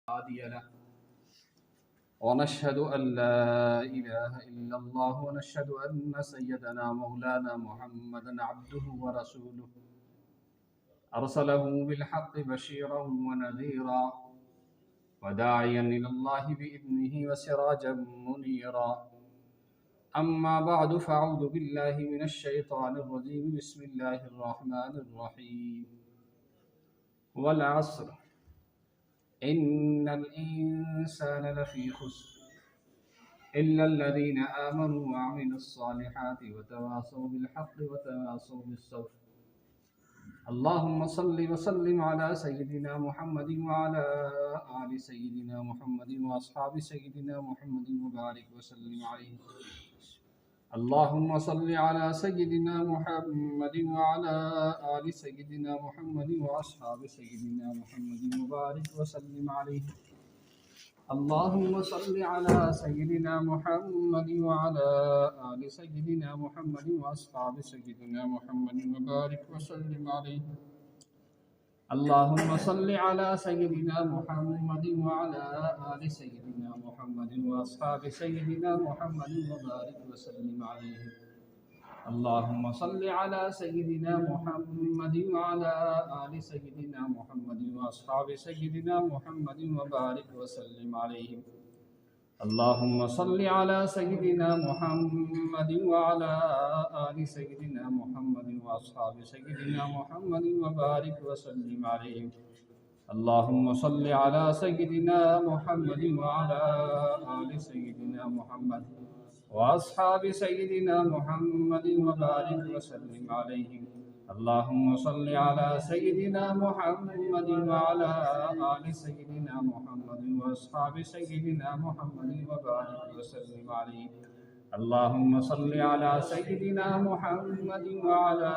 هادي له ونشهد أن لا إله إلا الله ونشهد أن سيدنا مولانا محمدا عبده ورسوله أرسله بالحق بشيرا ونذيرا وداعيا إلى الله بإذنه وسراجا منيرا أما بعد فأعوذ بالله من الشيطان الرجيم بسم الله الرحمن الرحيم والعصر إن الإنسان لفي خسر إلا الذين آمنوا وعملوا الصالحات وتواصوا بالحق وتواصوا بالصبر اللهم صل وسلم على سيدنا محمد وعلى آل سيدنا محمد وأصحاب سيدنا محمد وبارك وسلم عليه اللهم صل على سيدنا محمد وعلى آل سيدنا محمد وأصحاب سيدنا محمد وبارك وسلم عليه اللهم صل على سيدنا محمد وعلى آل سيدنا محمد وأصحاب سيدنا محمد وبارك وسلم عليه اللهم صل على سيدنا محمد وعلى آل سيدنا محمد وأصحاب سيدنا محمد وبارك وسلم عليه اللهم صل على سيدنا محمد وعلى آل سيدنا محمد وأصحاب سيدنا محمد وبارك وسلم عليه اللهم صل على سيدنا محمد وعلى آل سيدنا محمد وأصحاب سيدنا محمد وبارك وسلم عليه اللهم صل على سيدنا محمد وعلى آل سيدنا محمد وأصحاب سيدنا محمد وبارك وسلم عليه اللهم صل على سيدنا محمد وعلى آل سيدنا محمد وأصحاب سيدنا محمد وبارك وسلم عليه اللهم صل على سيدنا محمد وعلى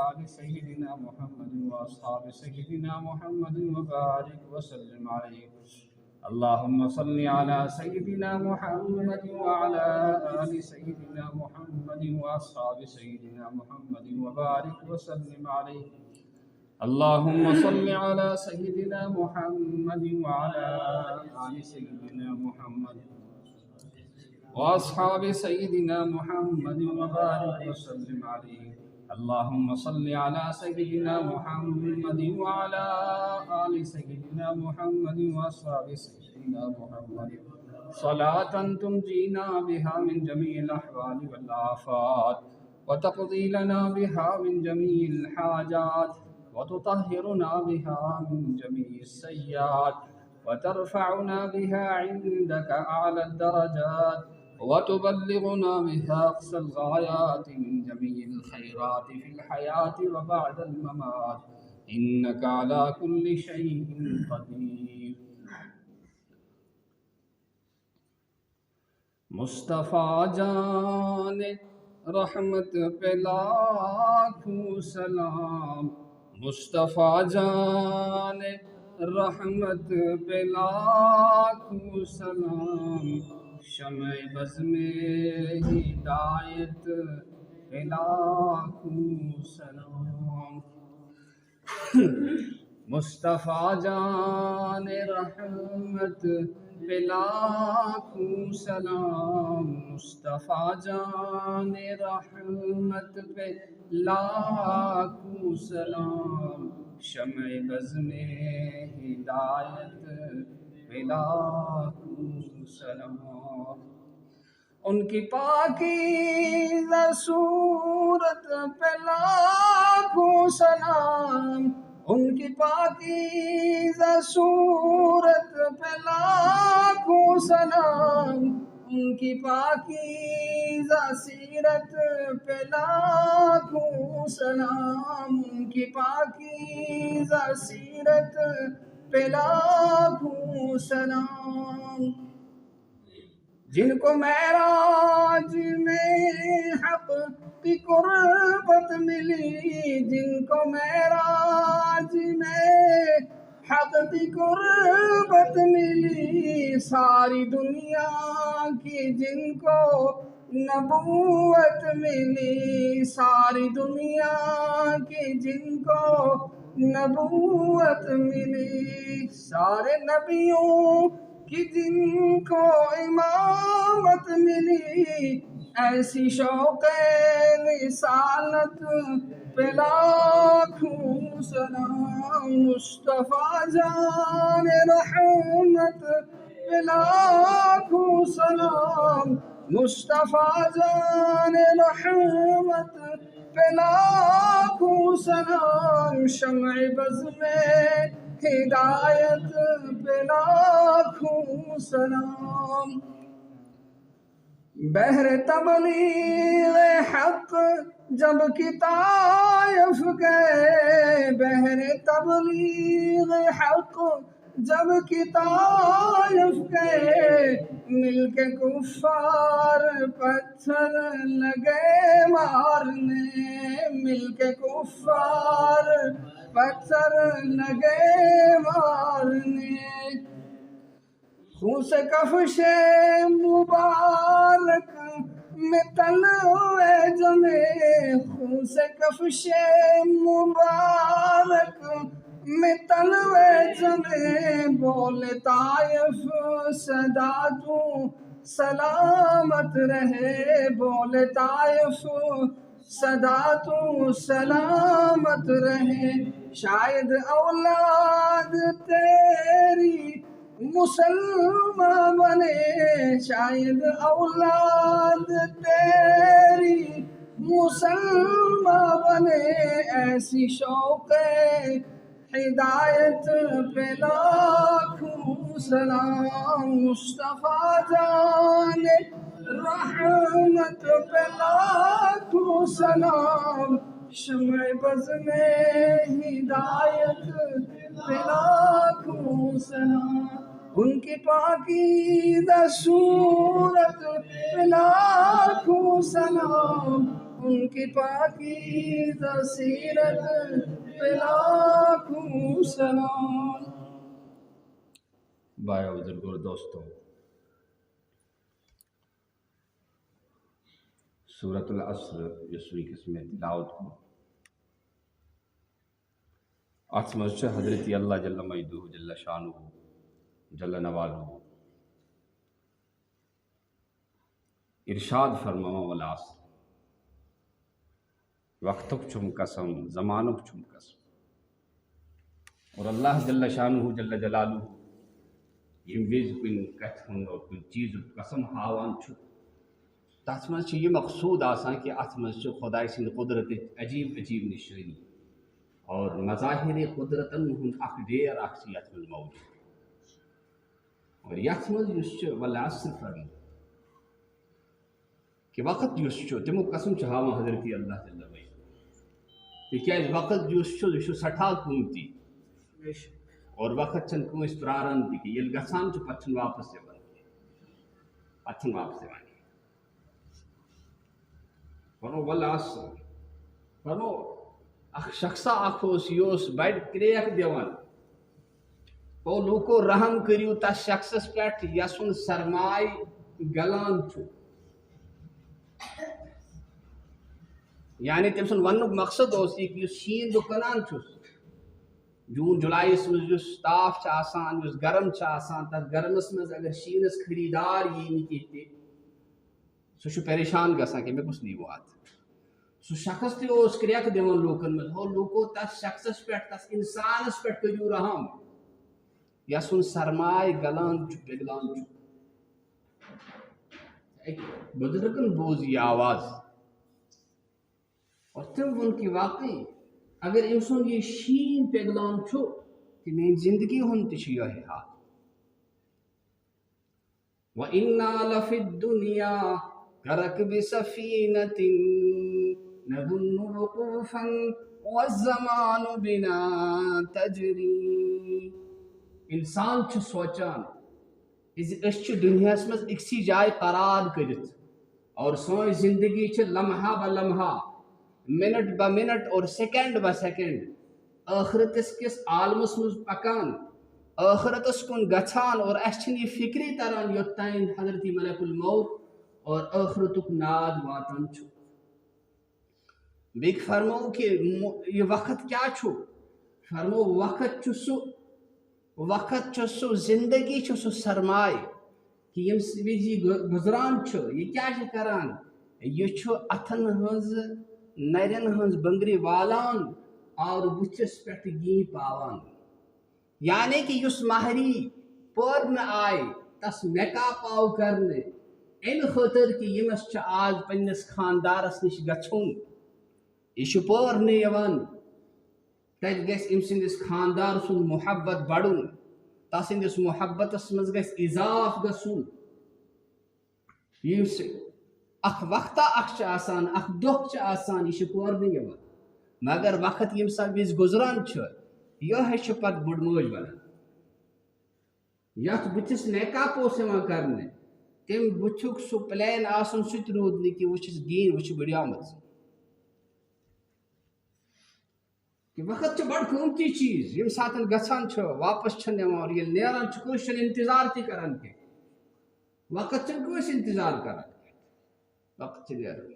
آل سيدنا محمد وأصحاب سيدنا محمد وبارك وسلم عليه اللهم صل على سيدنا محمد وعلى آل سيدنا محمد وأصحاب سيدنا محمد وبارك وسلم عليه اللهم صل على سيدنا محمد وعلى آل سيدنا محمد وأصحاب سيدنا محمد وبارك وسلم عليه اللهم صل على سيدنا محمد وعلى آل سيدنا محمد وأصحاب سيدنا محمد صلاة تنجينا بها من جميع الأحوال والآفات وتقضي لنا بها من جميع الحاجات وتطهرنا بها من جميع السيئات وترفعنا بها عندك أعلى الدرجات وتبلغنا بها أقصى الغايات من جميع الخيرات في الحياة وبعد الممات إنك على كل شيء قدير مصطفیٰ جان رحمت پہ لاکھوں سلام مصطفیٰ جان رحمت پہ لاکھوں سلام شمع بز میں ہدایت پہ لاکھوں سلام مصطفیٰ جان رحمت پہ لاکھوں سلام مصطفیٰ جان رحمت پہ لاکھوں سلام شمع بز میں ہدایت پہ لاکھوں سلام ان کی پاکیزہ صورت پہ لاکھوں سلام ان کی پاکیزہ صورت پہ لاکھوں سلام ان کی پاکیزہ سیرت پہ لاکھوں سلام ان کی پاکیزہ سیرت پہ لاکھوں سلام جن کو معراج میں حق کی قربت ملی جن کو معراج میں حق کی قربت ملی ساری دنیا کی جن کو نبوت ملی ساری دنیا کی جن کو نبوت ملی، سارے نبیوں کی جن کو امامت ملی، ایسی شوق رسالت پہ لاکھوں سلام، مصطفیٰ جان رحمت پہ لاکھوں سلام، مصطفیٰ جان رحمت پہ لاکھوں سلام، شمع بز میں ہدایت پہ لاکھوں سلام، بحر تبلیغ حق جب کہ طائف گئے، بحر تبلیغ حق جب کہ طائف گئے، مل کے کفار پتھر لگے مارنے، مل کے کفار پتھر لگے مارنے، خون سے کفش مبارک میں تلوے جمے، خون سے کفش مبارک میں تلوے جمے، بول طائف صدا تو سلامت رہے، بول طائف صدا تو سلامت رہے، شاید اولاد تیری مسلمان بنے، شاید اولاد تیری مسلمان بنے، ایسی شوق ہدایت پہ لاکھوں سلام، مصطفیٰ جان رحمت پہ لاکھوں سلام، شمع بز میں ہدایت پہ لاکھوں سلام، ان کی پاکیزہ صورت پہ لاکھوں سلام، ان کی پاکیزہ سیرت پہ لاکھوں سلام۔ بھائیو بزرگوں اور دوستوں، سورۃ العصر یس ویکس میں تلاوت کو ات مز حضرت اللہ جل مجدہ جل شانہ جل نوالہ ارشاد فرماؤ والعصر، وقتک چھم قسم، زمانک چھم قسم، اور اللہ جل شانہ جل جلالہ یم وز کن کتھ ہند اور کن چیز قسم ہاوان چھُ، تَتھ منٛز چھِ یہ مقصود آسان کہ اتھ منٛز چھِ خدائے سٕنٛدِ قدرتٕچ عجیب عجیب نشٲنی اور مظاہر قدرتن ہُنٛد اکھ ڈیر اکھ چھِ یتھ منٛز موجود، اور یتھ منٛز یُس چھُ والعصر فرمو کہ وقت یُس چھُ تمیُک قسم چھُ ہاوان حضرت اللہ جل وعلا، تِکیٛازِ وقت یُس چھُ یہِ چھُ سٮ۪ٹھاہ قۭمتی، اور وقت چھنہٕ کٲنٛسہِ پرٛاران تہِ کینٛہہ، ییٚلہِ گژھان چھُ پتہٕ چھُنہٕ واپس یِوان کینٛہہ، پتہٕ چھُنہٕ واپس یِوان کینٛہہ۔ فرمو والعصر، فرمو اکھ شخصا اکھ اوس، یہِ اوس بڑِ کرٛیکھ دِوان، او لوٗکو رحم کٔرِو تتھ شخصس پٮ۪ٹھ یس سُنٛد سرمایہِ گلان چھُ، یعنی تٔمۍ سُنٛد وننُک مقصد اوس یہِ کہ یُس شیٖن بہٕ کٕنان چھُس، جوٗن جُلایَس منٛز یُس تاپھ چھُ آسان، یُس گرم چھُ آسان، تتھ گرمس منٛز اگر شیٖنس خریٖدار یی نہٕ کینٛہہ تہِ سُہ چھُ پریشان گژھان کہ مےٚ کُس نیٖوٕ اتھ، سُہ شخص تہِ اوس کرٛیکھ دِوان لوٗکن منٛز، او لوٗکو تتھ شخصس پٮ۪ٹھ، تتھ انسانس پٮ۪ٹھ کٔرِو رحم یس سُنٛد سرمایہِ گلان چھُ، پِگلان چھُ۔ أکۍ بُزرگن بوٗز یہِ آواز اور تٔمۍ ووٚن کہ واقعی اگر أمۍ سُنٛد یہِ شیٖن پِگلان چھُ تہٕ میٛانہِ زندگی ہُنٛد تہِ چھُ یِہوٚے حال۔ وَإِنَّا لَفِي الدُّنْيَا كَرَكْبِ سَفِينَةٍ نَظُنُّ وُقُوفًا وَالزَّمَانُ بِنَا تَجْرِي۔ انسان چھُ سونچان زِ أسۍ چھِ دُنیاہس منٛز أکسٕے جایہِ قرار کٔرِتھ اور سٲنۍ زندگی چھِ لمحہ بہ لمحہ، منٹ بہ منٹ اور سیکنڈ بہ سیکنڈ ٲخرتس کِس عالمس منٛز پکان، ٲخرتس کُن گژھان، اور اسہِ چھِنہٕ یہِ فکری تران یوٚتام حضرت ملک الموت اور ٲخرتُک ناد واتان چھُ۔ بیٚیہِ فرموو کہ یہِ وقت کیٛاہ چھُ، فرمو وقت چھُ سُہ زندگی چھُ سُہ سرمایہ کہ یم وز یہ گزران یہ کیا کران یہ چھُ اتھن ہنز نرین ہنز بنگری والان اور بتھس پہ گی پاوان یعنی کہ اس مہری پور آئے تس میکاپ آو کرنے ام خاطر کہ یمس آج پنس خاندارس نش گھن یہ پور یوان تت گھس ام سندس خاندار سن محبت بڑھن تسندس محبتس مز گھس اضاف گھن اخ وقتہ اخ آسان اخ دہ آسان یہ پور یوان مگر وقت یم سا وز گزران یہ پتہ بڑ موج بنان یت بتس میکاپ کرنے تم بتک سہ پلین آسن سہ رود کہ وچس گین وچ بڑیامت کہ وقت بڑ قیمتی چیز یم سات گھان واپس اور یہ نیران کس انتظار تہ کران کی وقت کس انتظار کران وقت نیران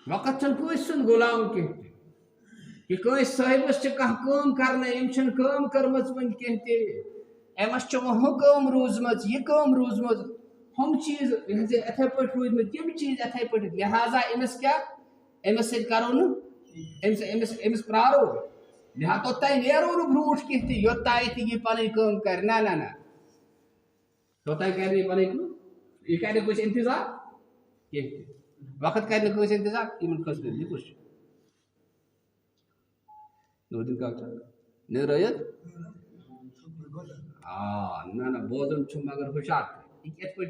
وقت کس سن غلام کہ کس صاحبس کم کرنے یم کم کرمز ون کی امس حکم روزمت یہ کم روزمت ہم چیز اتھے پہ روٗدمٕتۍ تم چیز اتھے پہ لہذا امس کیا امس سۭتۍ کرو نہٕ امس پرارو لہذا توتانۍ نیرو نہٕ برونٛٹھ کینٛہہ تہِ یوٚتانۍ تہِ یہِ پنٕنۍ کٲم کرِ نہ توتانۍ کرِ نہٕ یہِ پنٕنۍ کٲم یہِ کرِ نہٕ کٲنٛسہِ انتظار کینٛہہ تہِ وقت کرِ نہٕ کٲنٛسہِ انتظار یمن خٲطرٕ یہِ کُس چھُ نوٗدِن کاک نیرٲیِتھ نہ بوزن مگر ہوشیار یہ کت پہ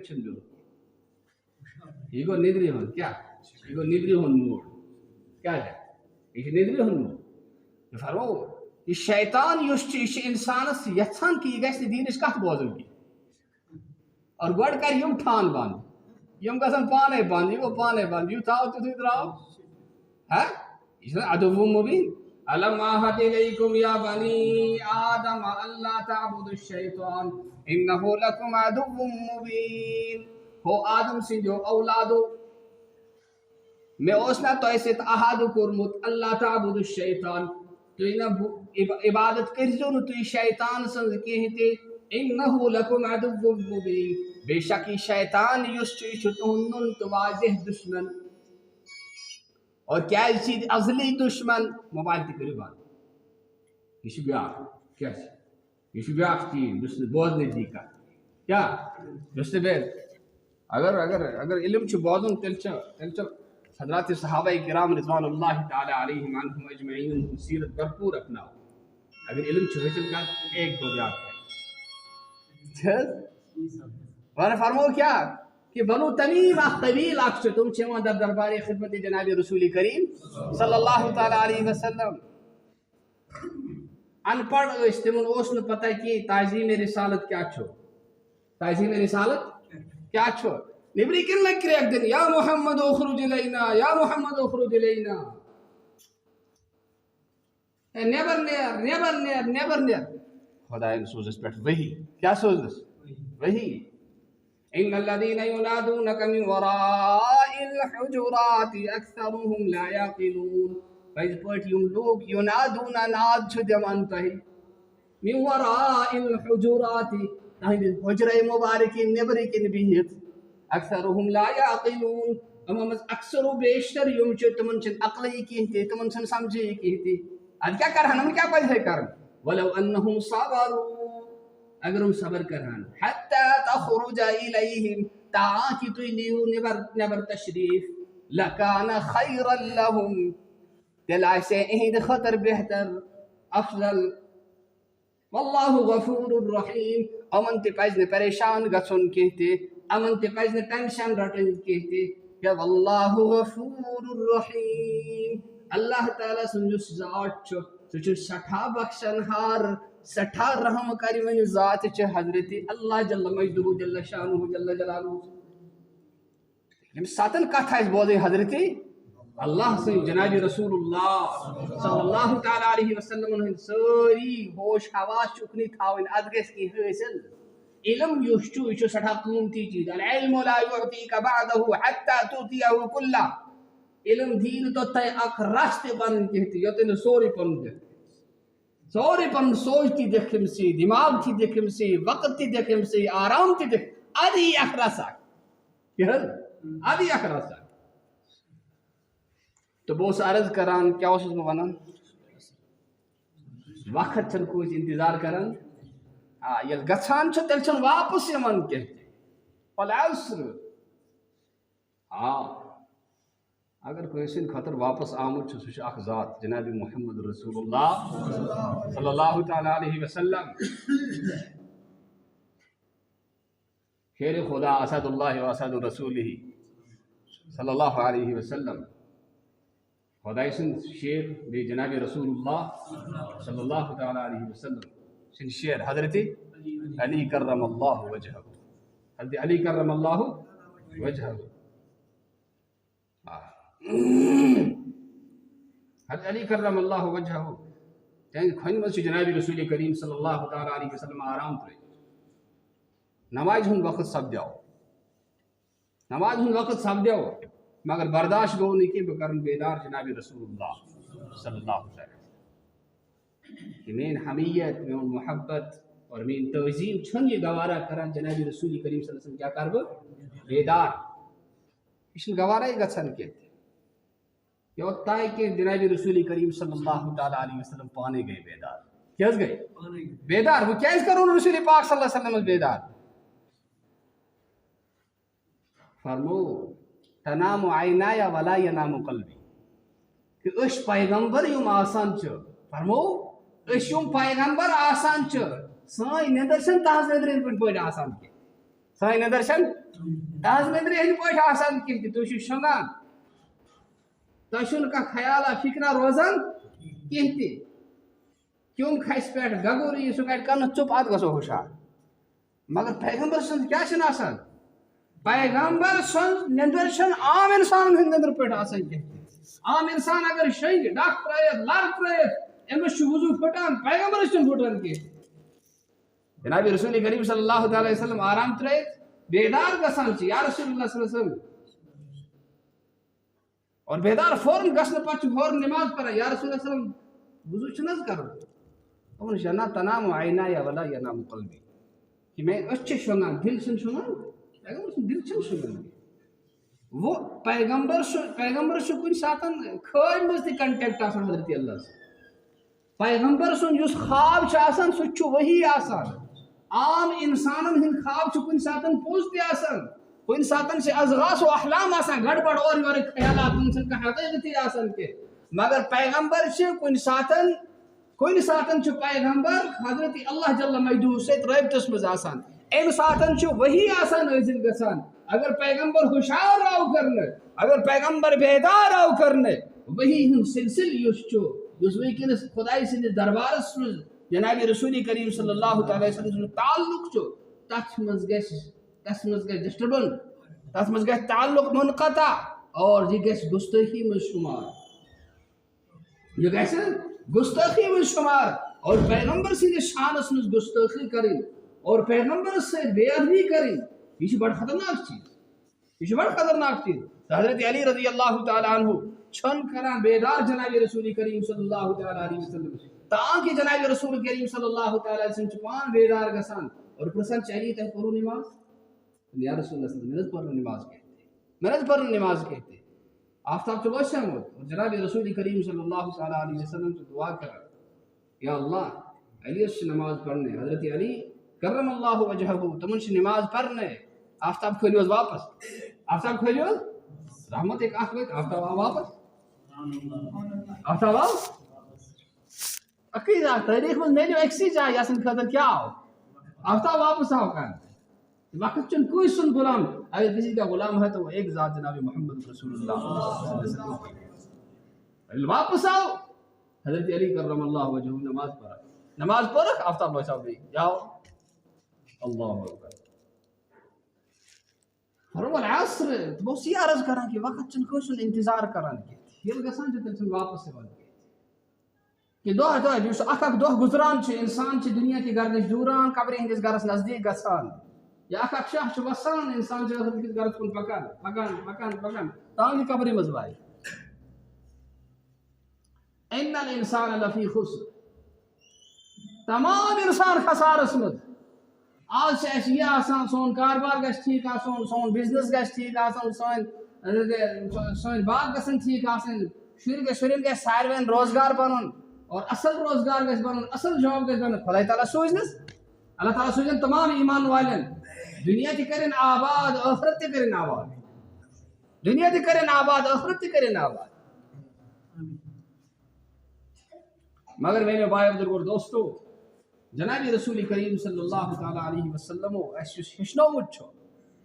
یہ گو ندری ہند کیا یہ گو ندری ہند موڈ کیا یہ ندری ہند موڈ فرمو یہ شیطان یہ انسانس یھان کہ یہ گھس دینچ کت بوزن کی اور گوڑ کر یم ٹھان بند یم گھن پانے بند یہ گو پانے بند یہ تھاو تھی تراو یہ عدو مبین ألم أعهد إليكم يا بني آدم ألا تعبدوا الشيطان إنه لكم عدو مبين هو آدم سنجو أولادو میں اوسنا تو ایسے عہد کورمت اللہ تعبد الشیطان تو عبادت کرزو نہ تو شیطان سن کہتے انه لكم عدو مبين بے شک شیطان یس تہن تو واضح دشمن اور کیا چیز ازلی دشمن موبائل تہ کرو بند یہ بیا کیا یہ بیا چیز بوزن دی کیا اگر علم بوزن تیل حضرات صحابہ کرام رضوان اللہ تعالی علیہم عنہم اجمعین سیرت بھرپور اپناؤ اگر علم حاصل کر ایک دو بیان اور فرمو کیا کہ بنو تمیم طویل اخ تم در دربار خدمت جناب رسول کریم صلی اللہ تعالی علیہ وسلم ان پڑھ تمن پتہ کہ تعظیم رسالت کیا تعظیم رسالت کیا نبری کن لگ کریک دن یا محمد اخرج الینا یا محمد اخرج الینا نیبر نیر خدا سوزس پہ وہی کیا سوزس وہی ان الذين ينادونك من وراء الحجرات اكثرهم لا يعقلون فاذ پٹ یم لوگ ینادون ناد چھ دیوان تہ من وراء الحجرات تہند حجرہ مبارک نبر کن بہت اکثرهم لا يعقلون امام اکثر و بیشتر یم چھ تمن چھ عقل کہتے تمن چھ سمجھ کہتے اد کیا کرہن ہم کیا پتہ ہے کرن ولو انهم صبروا اگر ہم صبر کران حتی تخرج الیہم تاکہ تو لیو نبر تشریف لکان خیرا لهم تلا سے اہد خطر بہتر افضل واللہ غفور الرحیم امن تے پزن پریشان گھن کہتے امن تے پزن ٹینشن رٹن کہتے کہ واللہ غفور الرحیم اللہ تعالیٰ سنجس ذات سہ سٹھا بخشن ہار سٹھا رحم کری ون ذات حضرت اللہ جل مجدہ جل شانہ جل جلالہ یم ساتن کتھ آس بوزن حضرت اللہ سن جناب رسول اللہ صلی اللہ تعالی علیہ وسلم ہند ساری ہوش حواس چکنی تھاون اد گژھِ کی حاصل علم یس یہ سٹھا قیمتی چیز العلم لا يعطيك بعده حتى تعطيه كله علم دین تو تہ اخ رست پن کہتے یوتن سوری پن سورے پن سوچ تی دیکھم سی دماغ تی دیکھم سی وقت تی دیکھم سی آرام تی دیکھ ادی اخرسا ادی اخرسا تو بہت عرض کران کیا اس میں ونان وقت چھن کوئی انتظار کران یل گژھان چھ تیل چھن واپس یوان کی والعصر اگر کوئی سن خطر واپس آمد چھ سہ اخ ذات جناب محمد رسول اللہ صلی اللہ تعالی علیہ وسلم شیر خدا اسد اللہ و اسد رسولہ صلی اللہ علیہ وسلم خدای سن شیر بی جناب رسول اللہ صلی اللہ تعالی علیہ وسلم سن شیر حضرت علی کرم اللہ وجہہ حضرت علی کرم اللہ وجہہ حضرت علی کرم اللہ وجہہ کھن مز جناب رسول کریم صلی اللہ تعالی علیہ وسلم آرام تر نماز ہند وقت سپدو نماز ہند وقت سپدو مگر برداشت گو نہیں کہ بہ کرن بیدار جناب رسول اللہ صلی اللہ علیہ وسلم کہ مین حمیت میون محبت اور مین تعظیم چھن یہ گوارا کران جناب رسول کریم صلی اللہ علیہ وسلم کیا کر بہ بیدار یہ گوارا ہی گھن کی یوتائے کہ جناب رسول کریم صلی اللہ تعالی علیہ وسلم پانے گئے بیدار کیا گئے بیدار وہ کیا کرون رسول پاک صلی اللہ علیہ وسلم بیدار فرمو تنام عینایا ولا ینام قلبی کہ اش پیغمبر یم آسان چھ فرمو اش یم پیغمبر آسان چھ سائی ندرشن تاز ندرین پن پوٹ آسان کی سائی ندرشن تاز ندرین پوٹ آسان کی تو شو شنگان تشن کا خیالہ فکرہ روزان کہتے کیوں کھائس پیٹ گگوری سو کہت کرنا چپ آت گسو ہوشار مگر پیغمبر سن کیا شن آسان پیغمبر سن ندرشن عام انسان ہند ندر پیٹ آسان کہتے عام انسان اگر شنگ ڈاک پرائیت لار پرائیت امس وضو پھٹان پیغمبر سن پھٹان کے جناب رسول کریم صلی اللہ تعالی وسلم آرام ترائیت بیدار گسان چی یا رسول اللہ صلی اللہ علیہ وسلم اور بیدار فوراً گسن پچ فوراً نماز پڑھا یا رسول اللہ صلی اللہ علیہ وسلم وضو چنز کرو ان شنا تنام عینایا ولا ینام قلبی کہ میں اچھے شنان دل سن شنان پیغمبر سن دل چن شنان وہ پیغمبر سن کن ساتن کھوئی مزتی کنٹیکٹ آسان حضرت اللہ سے پیغمبر سن جس خواب چھ آسان سچ وہی آسان عام انسانن ہن خواب چھ کن ساتن پوزتی آسان کن ساتن سے ازغاس و احلام آسان گڑبڑ اور یور خیالات انسان کا حقیقتی آسان کے مگر پیغمبر چھ کن ساتن چھ پیغمبر حضرت اللہ جل مجدو سے رابطس مز آسان ام ساتن چھ وہی آسان نازل گسان اگر پیغمبر ہوشیار راو کرنے اگر پیغمبر بیدار راو کرنے وہی ہن سلسل یس وکنس خدای سند دربارس مز جناب رسول کریم صلی اللہ تعالی وسلم تعلق تس مز ڈسٹربن تس مز گژھِ تعلق منقطع اور یہ گژھِ گستاخی مز شمار یہ گژھِ گستاخی مز شمار اور پیغمبر سند شانس مز گستاخی کریں اور پیغمبر سے بے ادبی کریں یہ بڑا خطرناک چیز یہ بڑا خطرناک چیز حضرت علی رضی اللہ تعالی عنہ چھن کران بیدار جناب رسول کریم صلی اللہ تعالی علیہ وسلم تاکہ جناب رسول کریم صلی اللہ تعالی علیہ وسلم چپان بیدار گسان اور پرسن چاہیے تہ پڑھو نماز یا رسول اللہ صلی اللہ علیہ وسلم پڑھو نماز کہتے مرض پڑھو نماز کہتے آفتاب چلو شامل اور جناب رسول کریم صلی اللہ تعالی علیہ وسلم تو دعا کر یا اللہ علی سے نماز پڑھنے حضرت علی کرم اللہ وجہہ تمن سے نماز پڑھنے آفتاب کھولیوز واپس آفتاب کھولیوز رحمت ایک آخوت آفتاب واپس آفتاب اکیز تاریخ میں میلیو ایکسی جائے یاسن خطر کیا ہو آفتاب واپس آو کر وقت چن کوئی سن غلام اگر کسی کا غلام ہے تو وہ ایک ذات جناب محمد رسول اللہ صلی اللہ علیہ وسلم واپس آؤ حضرت علی کرم اللہ وجہہ نماز پڑھ آفتاب لو صاحب جاؤ اللہ اکبر فرمو العصر بہت سی عرض کران کہ وقت چن کوئی سن انتظار کران کہ یہ گسان جو تل واپس سے ون کہ دہ جو اخ دہ گزران انسان دنیا کی گردش دوران قبر ہندس گرس نزدیک گسان یا اخ شاہ وسان انسان گرس کن پکان پکان پکان پکان تان قبر مز وائے ان الانسان لفی خسر تمام انسان خسارس مز آج سے یہ آسان سون کاروبار گژھِ ٹھیک آسان سون بزنس گژھِ ٹھیک آسان سون باغ گژھن ٹھیک آسان شرین گژھِ ساروین روزگار بنن اور اصل روزگار گژھِ بنن اصل جاب گژھِ بنن خدا تعالیٰ سوزنس اللہ تعالیٰ سوزن تمام ایمان والن دنیا تہ کرن آباد آخرت تہ کرن آباد دنیا تہ کرن آباد آخرت تہ کرن آباد مگر میرے بھائی بزرگ اور دوستو جناب رسول کریم صلی اللہ تعالیٰ علیہ وسلم اس ہچنومت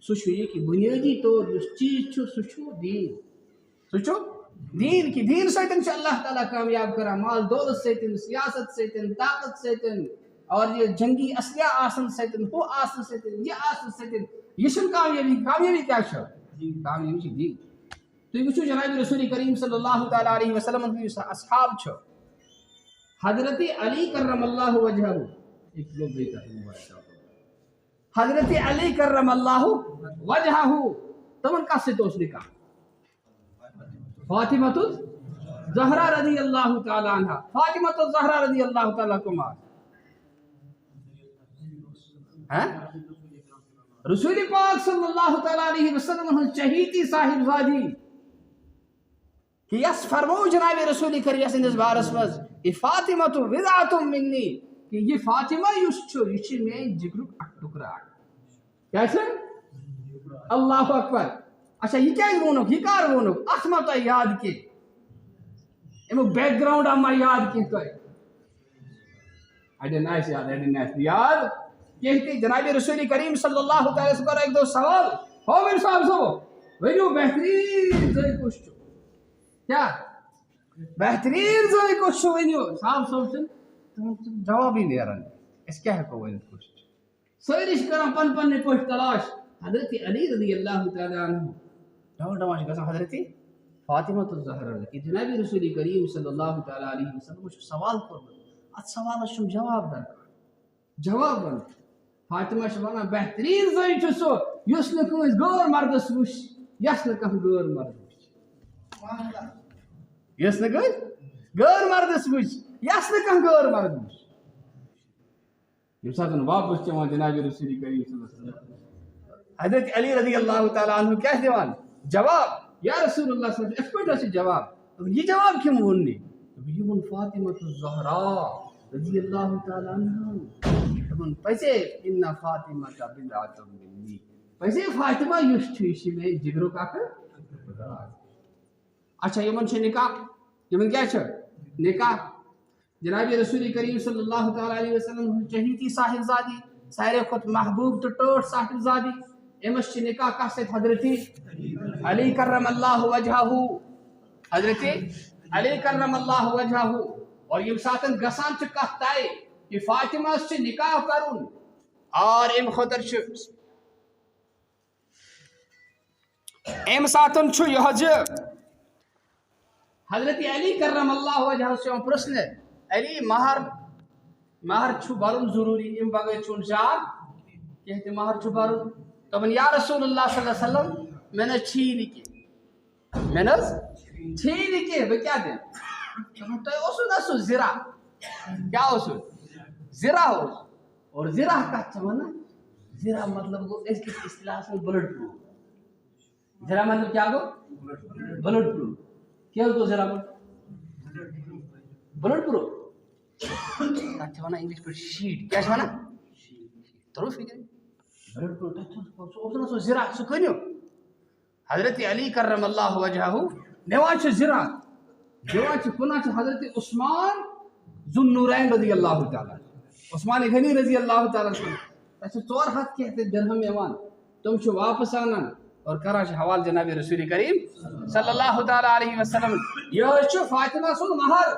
سہ یہ کہ بنیادی طور اس چیز سہ دین کہ دین سۭتۍ چھُ اللہ تعالیٰ کامیاب کران مال دولت سۭتۍ سیاست سۭتۍ طاقت سۭتۍ اور یہ جنگی اسلحہ آسن سۭتۍ ہُہ آسن سۭتۍ یہ آسن سۭتۍ یہ چھنہٕ کامیابی کیا چھِ کامیابی چھِ دین تُہۍ وٕچھِو جناب رسول کریم صلی اللہ تعالیٰ علیہ وسلم ہُنٛد یُس اصحاب چھُ حضرت علی کرم اللہ وجہہ حضرت علی کرم اللہ وجہہ تمن کس سۭتۍ اوس نکاح فاطمہ الزہرا رضی اللہ تعالیٰ عنہ فاطمہ الزہرا رضی اللہ تعالیٰ کمار رسول پاک صلی اللہ تعالیٰ علیہ وسلم ہن چہیتی صاحب زادی کہ یس فرمو جناب رسول کریم سندس بارس مز یہ فاطمہ تو بضعۃ منی کہ یہ فاطمہ یس چھو یہ چھ میان جگرک اکھ ٹکرا کیا چھ اللہ اکبر اچھا یہ کیا وونک یہ کار وونک اتھ ما تہ یاد کی امیک بیک گراؤنڈ ما یاد کی تہ اڑین آسہِ یاد کہتے جناب رسول کریم صلی اللہ تعالی وسلم کر ایک دو سوال ہو میرے صاحب صاحب ونیو بہترین ذریعہ کس چھو کیا بہترین ذریعہ کس چھو ونیو صاحب صاحب جواب ہی نیران اس کیا ہے کو ونیت کس چھو سٲری کران پن پن پٲٹھۍ تلاش حضرت علی رضی اللہ تعالی عنہ ڈاؤن ڈاؤن گژھان حضرت فاطمہ الزہرا کہ جناب رسول کریم صلی اللہ تعالی علیہ وسلم چھُ سوال کوٚرمُت اتھ سوالس چھُم جواب درکار جواب ون فاطمہ چھ ونان بہترین ذریعہ چھُ سُہ یُس نہٕ کٲنٛسہِ غٲر مردس وٕچھ یس نہٕ کانٛہہ غٲر مرد وٕچھ یس نہٕ کٲنٛسہِ غٲر مردس وٕچھ یس نہٕ کانٛہہ غٲر مرد وٕچھ ییٚمہِ ساتہٕ واپس چھِ یِوان جناب رسول کریم صلی اللہ علیہ وسلم حضرت علی رضی اللہ تعالیٰ عنہ کیا دِوان جواب یا رسول اللہ صلی اللہ علیہ وسلم اس پٲٹھۍ جواب یہ جواب کیوں ووٚن نہٕ یہ ووٚن فاطمہ الزہرا رضی اللہ تعالیٰ عنہ دپان پزے ان فاطمہ بضعۃ منی پزے فاطمہ یُس چھُ یہِ چھِ میانہِ جگرُک اکھ اچھا یمن چھُ نکاح یمن کیا چھُ نکاح جناب رسول کریم صلی اللہ تعالیٰ علیہ وسلم چہیتی صاحب زادی ساروی کھۄتہٕ محبوب تہٕ ٹٲٹھ صاحب زادی امس چھ نکاح کس سۭتۍ حضرت علی کرم اللہ وجہہ حضرت علی کرم اللہ وجہہ اور یم ساتن گسان چھ کتھ طے کہ فاطمہ چھ نکاح کرن اور ام خاطر چھ ام ساتن چھ یہ حضرت علی کرم اللہ وجہہ سے پرسن علی مہر چھ برن ضروری ام بغیر چھ شاد کہتے مہر چھ برن تو یا رسول اللہ صلی اللہ علیہ وسلم میں نے چھی نکے بہ کیا دیں تو اسو زرا کیا اسو زرا اور زرا کت ونان زرا مطلب گو اس کی اصطلاح میں بلڈ پروف زرا مطلب کیا گو بلڈ پروف کیا گو زرا بلڈ پروف کت ونان انگلش پر شیٹ کیا ونان ترو فکر بلڈ پروف سو زرا سو کنیو حضرت علی کرم اللہ وجہہ نوان چھ زرا نوان چھ کنا چھ حضرت عثمان ذو النورین رضی اللہ تعالی عثمان غنی رضی اللہ تعالی اچھا 4 ہتھ کہتے درہم یوان تم چھ واپس آنان اور کران چھ حوال جناب رسول کریم صلی اللہ تعالی علیہ وسلم یہ چھ فاطمہ سن مہر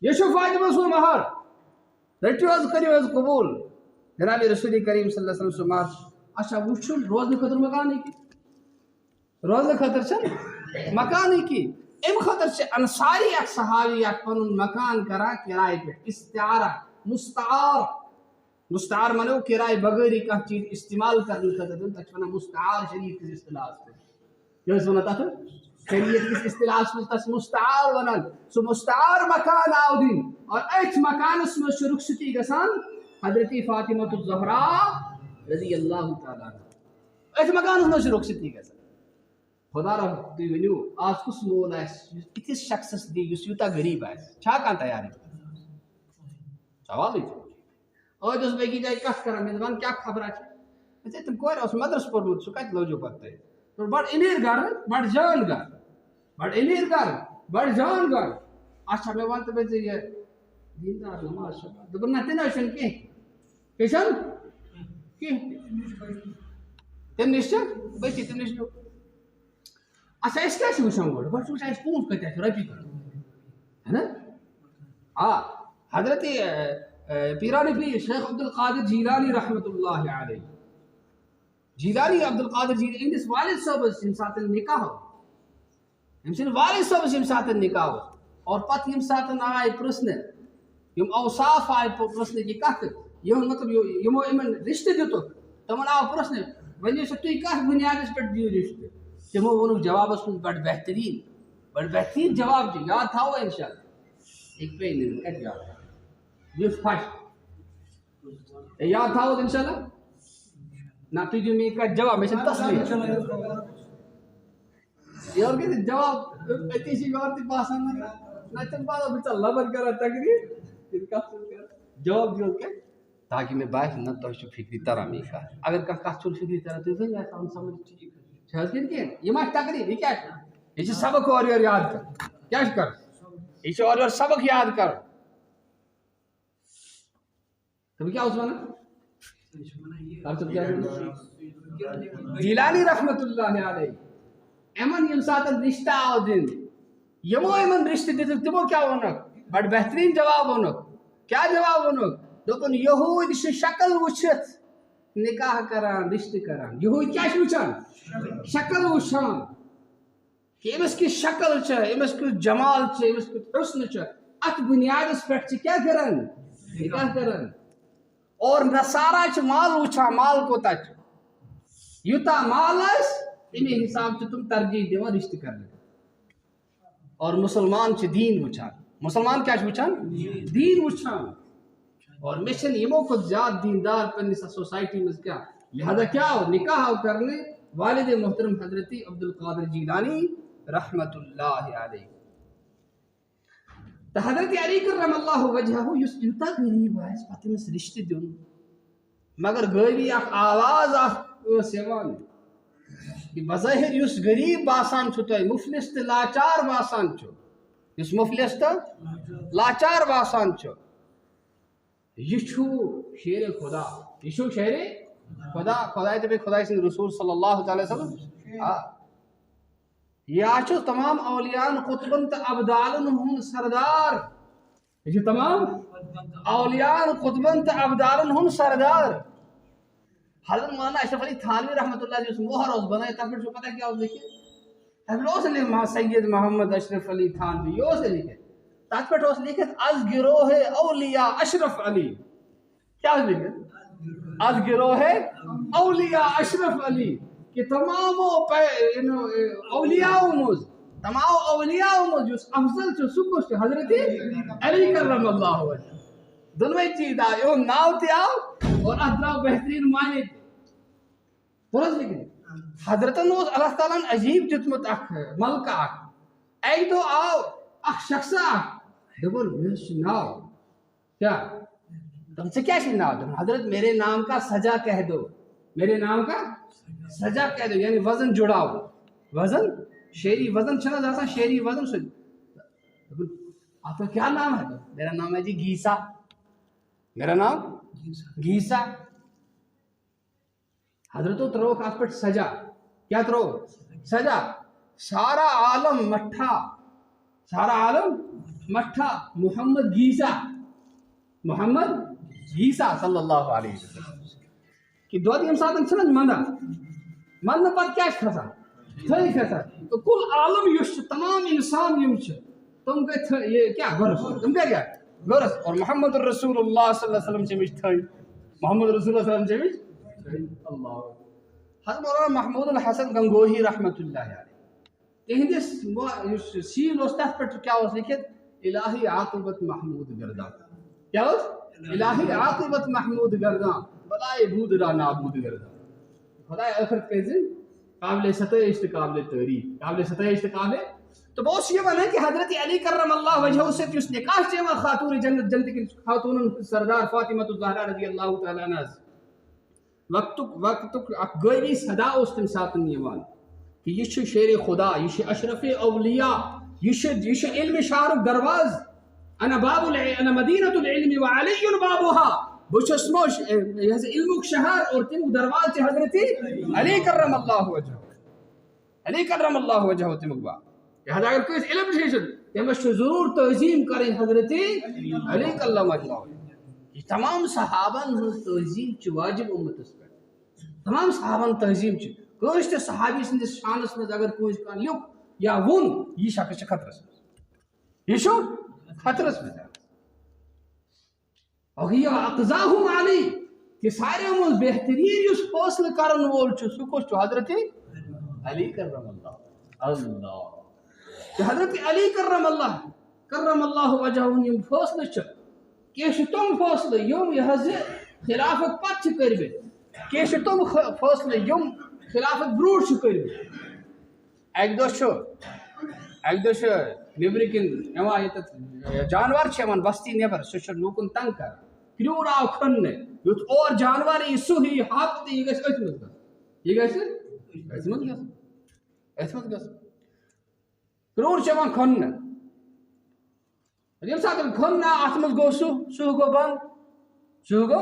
یہ چھ فاطمہ سن مہر رٹیو از کریو از قبول جناب رسول کریم صلی اللہ علیہ وسلم مہر اچھا وچھو روزن خاطر مکان کی روزن خاطر چھ مکان کی ام خاطر چھ انصاری اک صحابی اک پنن مکان کرا کرائے پہ استعارہ مستعار منو کرائے بغیر کا چیز استعمال کرنے خاطر تک ونان مستعار شریف کی اصطلاح ہے یہ سنا تھا شریعت کس اصطلاح تس مستعار ونان سو مستعار مکان آو دن اور ات مکانس مز رخصتی گسان حضرت فاطمہ الزہراء رضی اللہ تعالیٰ عنہ ات مکانس مز رخصتی گسان خدا را تھی ونیو آج کس مول اتس شخصس دی اس یوتا غریب چھا کان تیاری سوال آج اس بیگی جائے کت کران میں دپان کیا خبر ہے تم کور اس مدرس پورمت سہ کت لوجو پتہ بڑ امیر گھر بڑ جان گھر بڑ امیر گھر بڑ جان گھر اچھا میں ون تو بے یہ دیندار نماز دپن نہ تین چھن کی چھن کی تم نش بچی تم نش اچھا اس کیا وچان گوڑ بٹ وچان اس پونٹ کتیا رپی ہے نا ہاں حضرت پیرانی پیر شیخ عبد القادر جیلانی رحمۃ اللہ علیہ جیلانی عبد القادر جیلانی اندس والد صاحب یم سات نکاح ام سن والد صاحب یم سات نکاح اور پت یم سات آئے پرسن یم اوصاف آئے پرسن کہ کت یہ مطلب یمو امن رشتہ دتو تمن آو پرسن ون تھی کت بنیادس پہ دیو رشتہ تمو وونک جوابس من بڑ بہترین جواب جو یاد تھاو انشاءاللہ ایک پہ کت یاد یہ فش یاد تھاو انشاءاللہ نہ تجھے میں کا جواب میں تصویر یہ اور کہ جواب اتی سی اور تی پاسن نہ تم بعد بچا لبر کرا تقریر ان کا جواب دیو کہ تاکہ میں باہر نہ تو فکری طرح میں کا اگر کا چل فکری طرح تو یہ کام سمجھ ٹھیک ہے کہ یہ ما تقریر یہ کیا ہے یہ سبق اور یاد کر کیا کر یہ اور سبق یاد کر تم کیا عثمان جیلانی رحمت اللہ علیہ امن یم سات رشتہ آو دن یمو امن رشتہ دت تمو کیا ونک بڑ بہترین جواب ونک کیا جواب ونک دپن یہود شکل وچھت نکاح کران رشتہ کران یہود کیا وچھان شکل وچھان کہ امس کی شکل چھ امس کی جمال چھ امس کی حسن چھ ات بنیادس پہ کیا کران نکاح کران اور نصارا چھ مال وچھان مال کوتا چھ یوتا مال اس امی حساب سے تم ترجیح دیو رشتہ کرنے اور مسلمان چھ دین وچھان مسلمان کیا وچھان دین وچھان اور مشن یمو کو زیادہ دیندار پنس سوسائٹی میں کیا لہذا کیا ہو نکاح کرنے والد محترم حضرت عبد القادر جیلانی رحمت اللہ علیہ تو حضرت علی کرم اللہ وجہہ یس یوتا غریب ہے پتہ مس رشتہ دیون مگر غیبی اخ آواز اخ سیوان کہ بظاہر یس غریب باسان چھو تو مفلس تو لاچار باسان چھو یس مفلس تو لاچار باسان چھو یہ چھو شیر خدا یہ چھو شیر خدا خدا تو خدا سن رسول صلی اللہ علیہ وسلم یہ چھو تمام اولیاء قطبن تو ابدالن ہن سردار یہ تمام اولیاء قطبن تو ابدالن ہن سردار حضرت مولانا اشرف علی تھانوی رحمۃ اللہ علیہ موہر اس بنائے تب پھر پتہ کیا اس لکھے تب اس سید محمد اشرف علی تھانوی یہ اس لکھے تب پھر اس لکھے از گروہ اولیاء اشرف علی کیا لکھے از گروہ اولیاء اشرف علی کہ تمام اولیاء مز تمام اولیاء مز جو افضل چھو سکو چھو حضرت علی کرم اللہ وجہ دونوں چیز آئے ناو تے آو اور ادراو بہترین معنی درست لکھے حضرت نوز اللہ تعالیٰ نے عجیب جتمت اخ ملکہ اخ ایک دو آو اخ شخص اخ دبل میرے ناو کیا تم سے کیا ناو دو حضرت میرے نام کا سجا کہہ دو میرے نام کا سجا کہہ دو یعنی وزن جڑاؤ وزن شیری وزن چنا جاتا شیری وزن سن آپ کا کیا نام ہے میرا نام ہے جی گیسا میرا نام گیسا حضرت ترو کا پٹ سجا کیا ترو سجا سارا عالم مٹھا سارا عالم مٹھا محمد گیسا محمد گیسا صلی اللہ علیہ وسلم کہ دو دیم ساتھ چھنن مندہ پت کیا کھسا تھئی کھسا تو کل عالم یش تمام انسان یم چھ تم گئے یہ کیا غرض تم کیا غرض اور محمد رسول اللہ صلی اللہ علیہ وسلم چمش تھئی محمد رسول اللہ صلی اللہ علیہ وسلم چمش اللہ حضرت مولانا محمود الحسن گنگوہی رحمت اللہ علیہ تہندس سیل اس تر پہ کیا لکھت الہی عاقبت محمود گردان کیا الہی عاقبت محمود گردان بلائے بود را نابود گردان خدا آخرت کے دن قابل ستائش قابل تعریف قابل ستائش قابل تو بہت یہ بنا کہ حضرت علی کرم اللہ وجہہ سے جس نکاح سے خاتون جنت جنت کی خاتون سردار فاطمہ الزہرا رضی اللہ تعالیٰ عنہ وقت غیبی صدا اس تم ساتن یوان کہ یہ شیر خدا یہ اشرف اولیاء یہ علم شارک درواز انا باب انا مدینۃ العلم وعلی بابها بچسموش علم شہر اور تم درواز حضرت علی کرم اللہ وجہہ علی کرم اللہ وجہہ تم باب لہذا اگر کوئی علم سے تمس ضرور تعظیم کریں حضرت علی کرم اللہ یہ تمام صحابن تہذیب واجب امتس پہ تمام صحابن تہذیب کس تہ صحابی سندس شانس مز اگر کوئی کان لیک یا ون یہ شخص خطرس مز یہ خطرس مز اقضاہم علی کہ سارے من بہترین اس فیصلہ کرن وول سہ کس حضرت علی کرم اللہ اللہ کہ حضرت علی کرم اللہ وجہہ یم فیصلہ کہ تم فیصلہ یم یہ خلافت پتہ کربے کہ تم فیصلہ یم خلافت بروٹ کربے ایک دہ نبر کن جانور بستی نبر سہ لوکن تنگ کر کرور آو کھن یوت اور جانور یہ سہ یہ حق یہ گھس ات مز یہ گھس ات مز گھس کرور کھن یم سات کھن ات مز گو سہ گو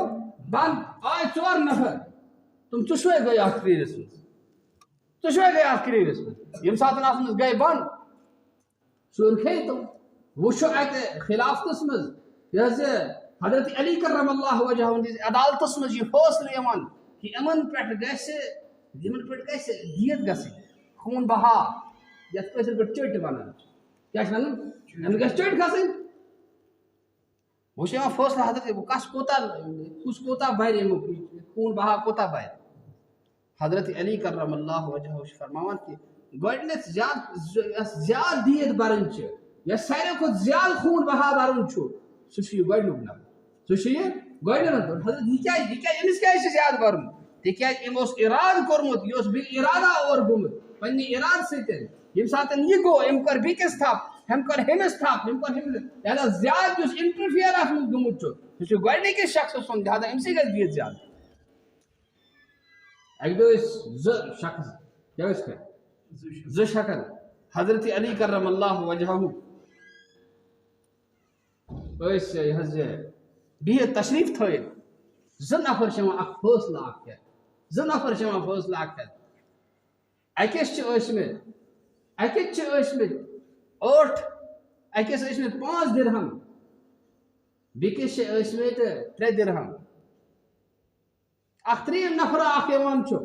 بند آئے 4 نفر تم ٹھوے گئی ات کریرس مز کریرس مز یم سات ات مز گئی بند سہ کھے تم وچھو ات خلافتس مز یہ حضرت علی کرم اللہ وجہہ عدالتس مز یہ فیصلہ یوان کہ امن پہ گھس دیت گژھٕنۍ خون بہا یتھ کٲشِر پٲٹھۍ چٔٹۍ ونان کیا ونان امن گژھِ چٔٹۍ گژھٕنۍ وہ یوان فیصلہ حضرت کس کوتاہ بھرِ امیُک خون بہا کوتاہ بھرِ حضرت علی کرم اللہ وجہہ فرماوان کہ گۄڈنیتھ زیادٕ دیت برن یس ساروی کھۄتہٕ زیادٕ خون بہا برن سہ چھ یہ گۄڈنیُک نفر سہ یہ گۄڈنیُک نفر حضرت یہ أمِس کیٛازِ چھُ زیادٕ برُن تِکیٛازِ أمۍ اوس اِرادٕ کوٚرمُت یہِ اوس بِل اِرادہ اور گوٚمُت پننہِ اِرادٕ سۭتۍ ییٚمہِ ساتہٕ یہِ گوٚو أمۍ کٔر بیٚکِس تھپھ أمۍ کٔر ہیٚمِس تھپھ أمۍ کٔر ہیٚمِس لہذا زیادٕ یُس انٹرفیئر اتھ منٛز گوٚمُت چھُ سُہ چھُ گۄڈنِکِس شخصس سُنٛد لہذا أمسٕے گژھِ دیت زیادٕ اکہِ دۄہ ٲسۍ 2 شخص کیٛاہ ٲسۍ کَران 2 شخص حضرت علی کرم اللہ وجہہ بہت تشریف تھٲیِتھ 2 نفر چھِ یِوان اکھ فٲصلہٕ اکھ ہٮ۪تھ 2 نفر چھِ یِوان فٲصلہٕ اکھ ہٮ۪تھ أکِس چھِ ٲسۍمٕتۍ 8 أکِس ٲسۍمٕتۍ 5 درہم بیٚکِس چھِ ٲسۍمٕتۍ 3 درہم اکھ 3یِم نفرا اکھ یِوان چھُ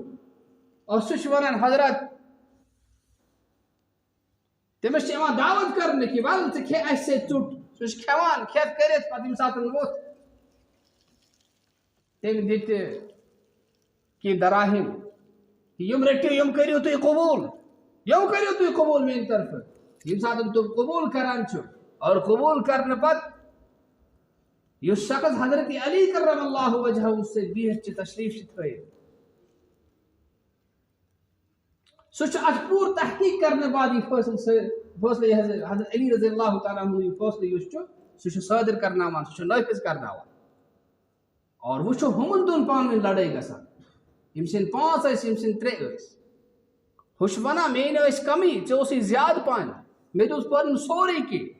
اور سُہ چھُ ونان حضرت تٔمِس چھِ یِوان دعوت کرنہٕ کہِ ول ژٕ کھے اَسہِ سۭتۍ ژوٚٹ سُہ چھُ کھٮ۪وان کھٮ۪تھ کٔرِتھ پتہٕ ییٚمہِ ساتہٕ ووٚتھ تٔمۍ دِتہِ کینٛہہ دراہِم کہ یم رٔٹِو یم کٔرِو تُہۍ قبوٗل میٛانہِ طرفہٕ ییٚمہِ ساتہٕ تِم قبوٗل کران چھُ اور قبوٗل کرنہٕ پتہٕ یُس شخص حضرت علی کرم اللہ وجہہ سۭتۍ بِہِتھ چھِ تشریف چھِ تھٲیِتھ سُہ چھُ اتھ پوٗرٕ تحقیٖق کرنہٕ بعد یہِ فٲصلہٕ یہ حضرت علی رضی اللہ تعالیٰ عنہ یہ فٲصلہٕ یُس چھُ سُہ چھُ صادر کرناوان سُہ چھُ نٲفِظ کرناوان اور وٕچھو ہُمن دۄن پانہٕ ؤنۍ لڑٲے گژھان یِم سٕنٛدۍ 5 ٲسۍ یِم سٕنٛدۍ 3 ٲسۍ ہُہ چھُ ونان میٛٲنۍ ٲسۍ کمٕے ژےٚ اوسُے زیادٕ پہن مےٚ دیُت پرُن سورُے کینٛہہ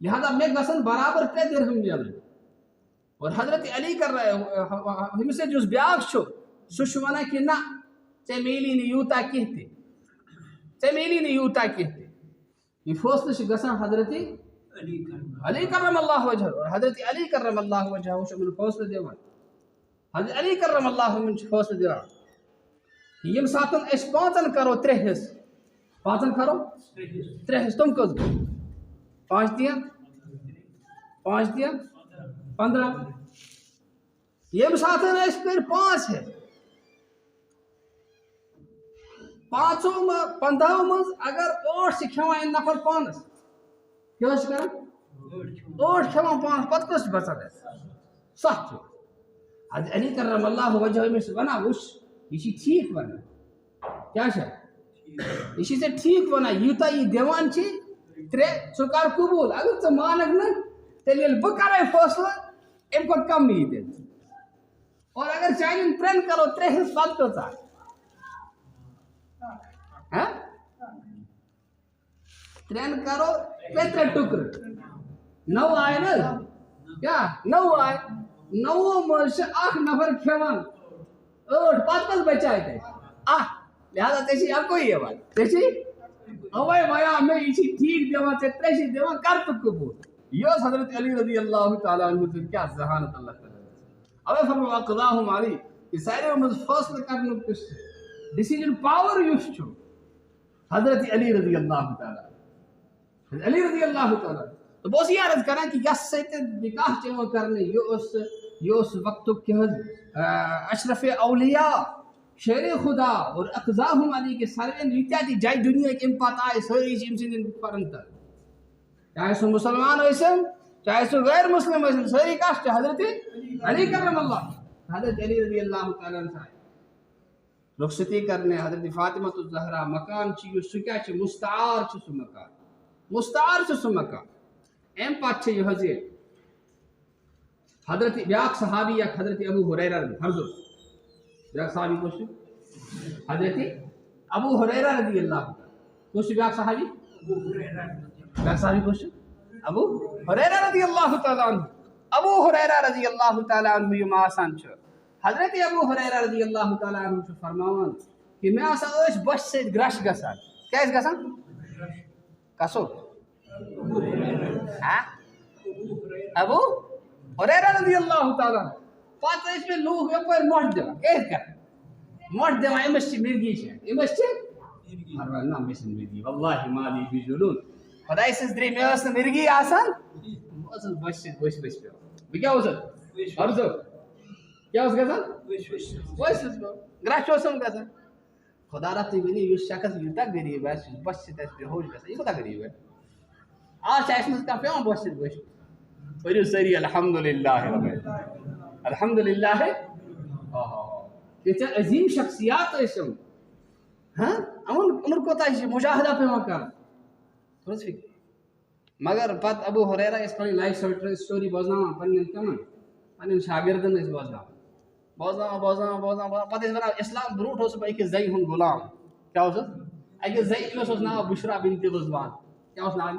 لہذا مےٚ گژھن برابر 3 درہم میلٕنۍ اور حضرت علی ہُمِس سۭتۍ یُس بیٛاکھ چھُ سُہ چھُ ونان کہِ نہ ژےٚ میلی نہٕ یوٗتاہ کینٛہہ تہِ یہ فٲصلہٕ چھُ گژھان حضرت علی کرم اللہ وجہہ اور حضرت علی کرم اللہ وجہہ چھُ یِمن فٲصلہٕ دِوان حضرت علی کرم اللہ چھُ فٲصلہٕ دِوان ییٚمہِ ساتہٕ أسۍ 5 کرو 3 حصہٕ 5 کرو 3 حصہٕ تِم کٔژ گٔے 5 دِیَن 15 ییٚمہِ ساتہٕ أسۍ کٔرۍ 5 حصہٕ 15 مز اگر 8 سے کھوان نفر پانس کیا کر 8 کھوان پانس پتہ کس بچان 7 حضرت علی کرم اللہ وجہ امس ونان وش یہ ٹھیک ونان کیا یہ ژے ٹھیک ونان یوتہ یہ دِوان چھی 3 ژٕ کر قبول اگر ژٕ مانکھ نہ تیٚلہِ ییٚلہِ بہٕ کرے فٲصلہٕ امہِ کھۄتہٕ کم یی تیٚلہِ اور اگر چانٮ۪ن 3 کرو 3 ہٕنٛز پتہٕ کۭژاہ ترین کرو 3 ٹکر 9 آئے نا کیا 9 آئے 9 مز اخ نفر کھوان 8 پتہ کس بچائے تے لہذا ژےٚ اکوئی بات ژےٚ اوے ویا میں یہ ٹھیک دِوان ژےٚ 3 دِوان کر تہٕ قبول یہ حضرت علی رضی اللہ تعالیٰ عنہ کیا ذہانت اللہ تعالیٰ اوے فرمو اقضاہم علی یہ سارے مز فیصلہ کرنے کس ڈیسیجن پاور یس حضرت علی رضی اللہ تعالیٰ علی رضی اللہ تعالیٰ تو بہت یہ عرض کرنا کہ یس سے نکاح چون کرنے یہ وقت اشرف اولیاء شیر خدا اور اقضاہم علی کے سارے ریتیاتی جائے دنیا کے امپات آئے ساری چیمسن پرنتر چاہے سو مسلمان ہوئیسن چاہے سو غیر مسلم ہوئیسن ساری کاشت حضرت علی کرم اللہ حضرت علی رضی اللہ تعالیٰ عنہ رخصتی کرنے حضرت فاطمہ الزہرا مکان چیو سکیا چھ مستعار چھ سو مکان مستعار چھ سو مکان ایم پات چھ یہ حضرت حضرت بیاق صحابی یا حضرت ابو حریرہ فرض بیاق صحابی کچھ حضرت ابو حریرہ رضی اللہ کچھ بیاق صحابی بیاق صحابی کچھ ابو حریرہ رضی اللہ تعالیٰ عنہ ابو حریرہ رضی اللہ تعالیٰ عنہ یہ آسان چھ حضرت ابو حریرہ رضی اللہ تعالیٰ عنہ سے فرماوان کہ میں آسا اوش بس سے گرش گسان کیا اس گسان کسو ابو حریرہ رضی اللہ تعالیٰ عنہ پاتہ اس میں لوگ پر موٹ دے کیا کر موٹ دے امس چھ مرگی چھ امس چھ فرمان نام مسن مرگی واللہ مالی بی جلون خدای سز دری میں اس مرگی آسان اصل بس سے بس پہ کیا ہو سکتا ارزو کیا اس گزن ویس گراش وسم گزن خدا را تی بنی یہ شخص یوتا غریب ہے بس سے بے ہوش گزن یہ خدا غریب ہے آج اس میں کا پیون بس سے بس پر سری الحمدللہ رب الحمدللہ یہ عظیم شخصیات اسم ہاں ان کو تا مجاہدہ پہ کر درست فکر مگر پت ابو حریرہ اس پر لائف سٹوری بوزنا پنن کمن پنن شاگردن اس بوزنا پتہ اس ونان اسلام بروٹ اس ایک زئی ہن غلام کیا اس ایک زئی اس ناو بشرا بنت رضوان کیا اس نام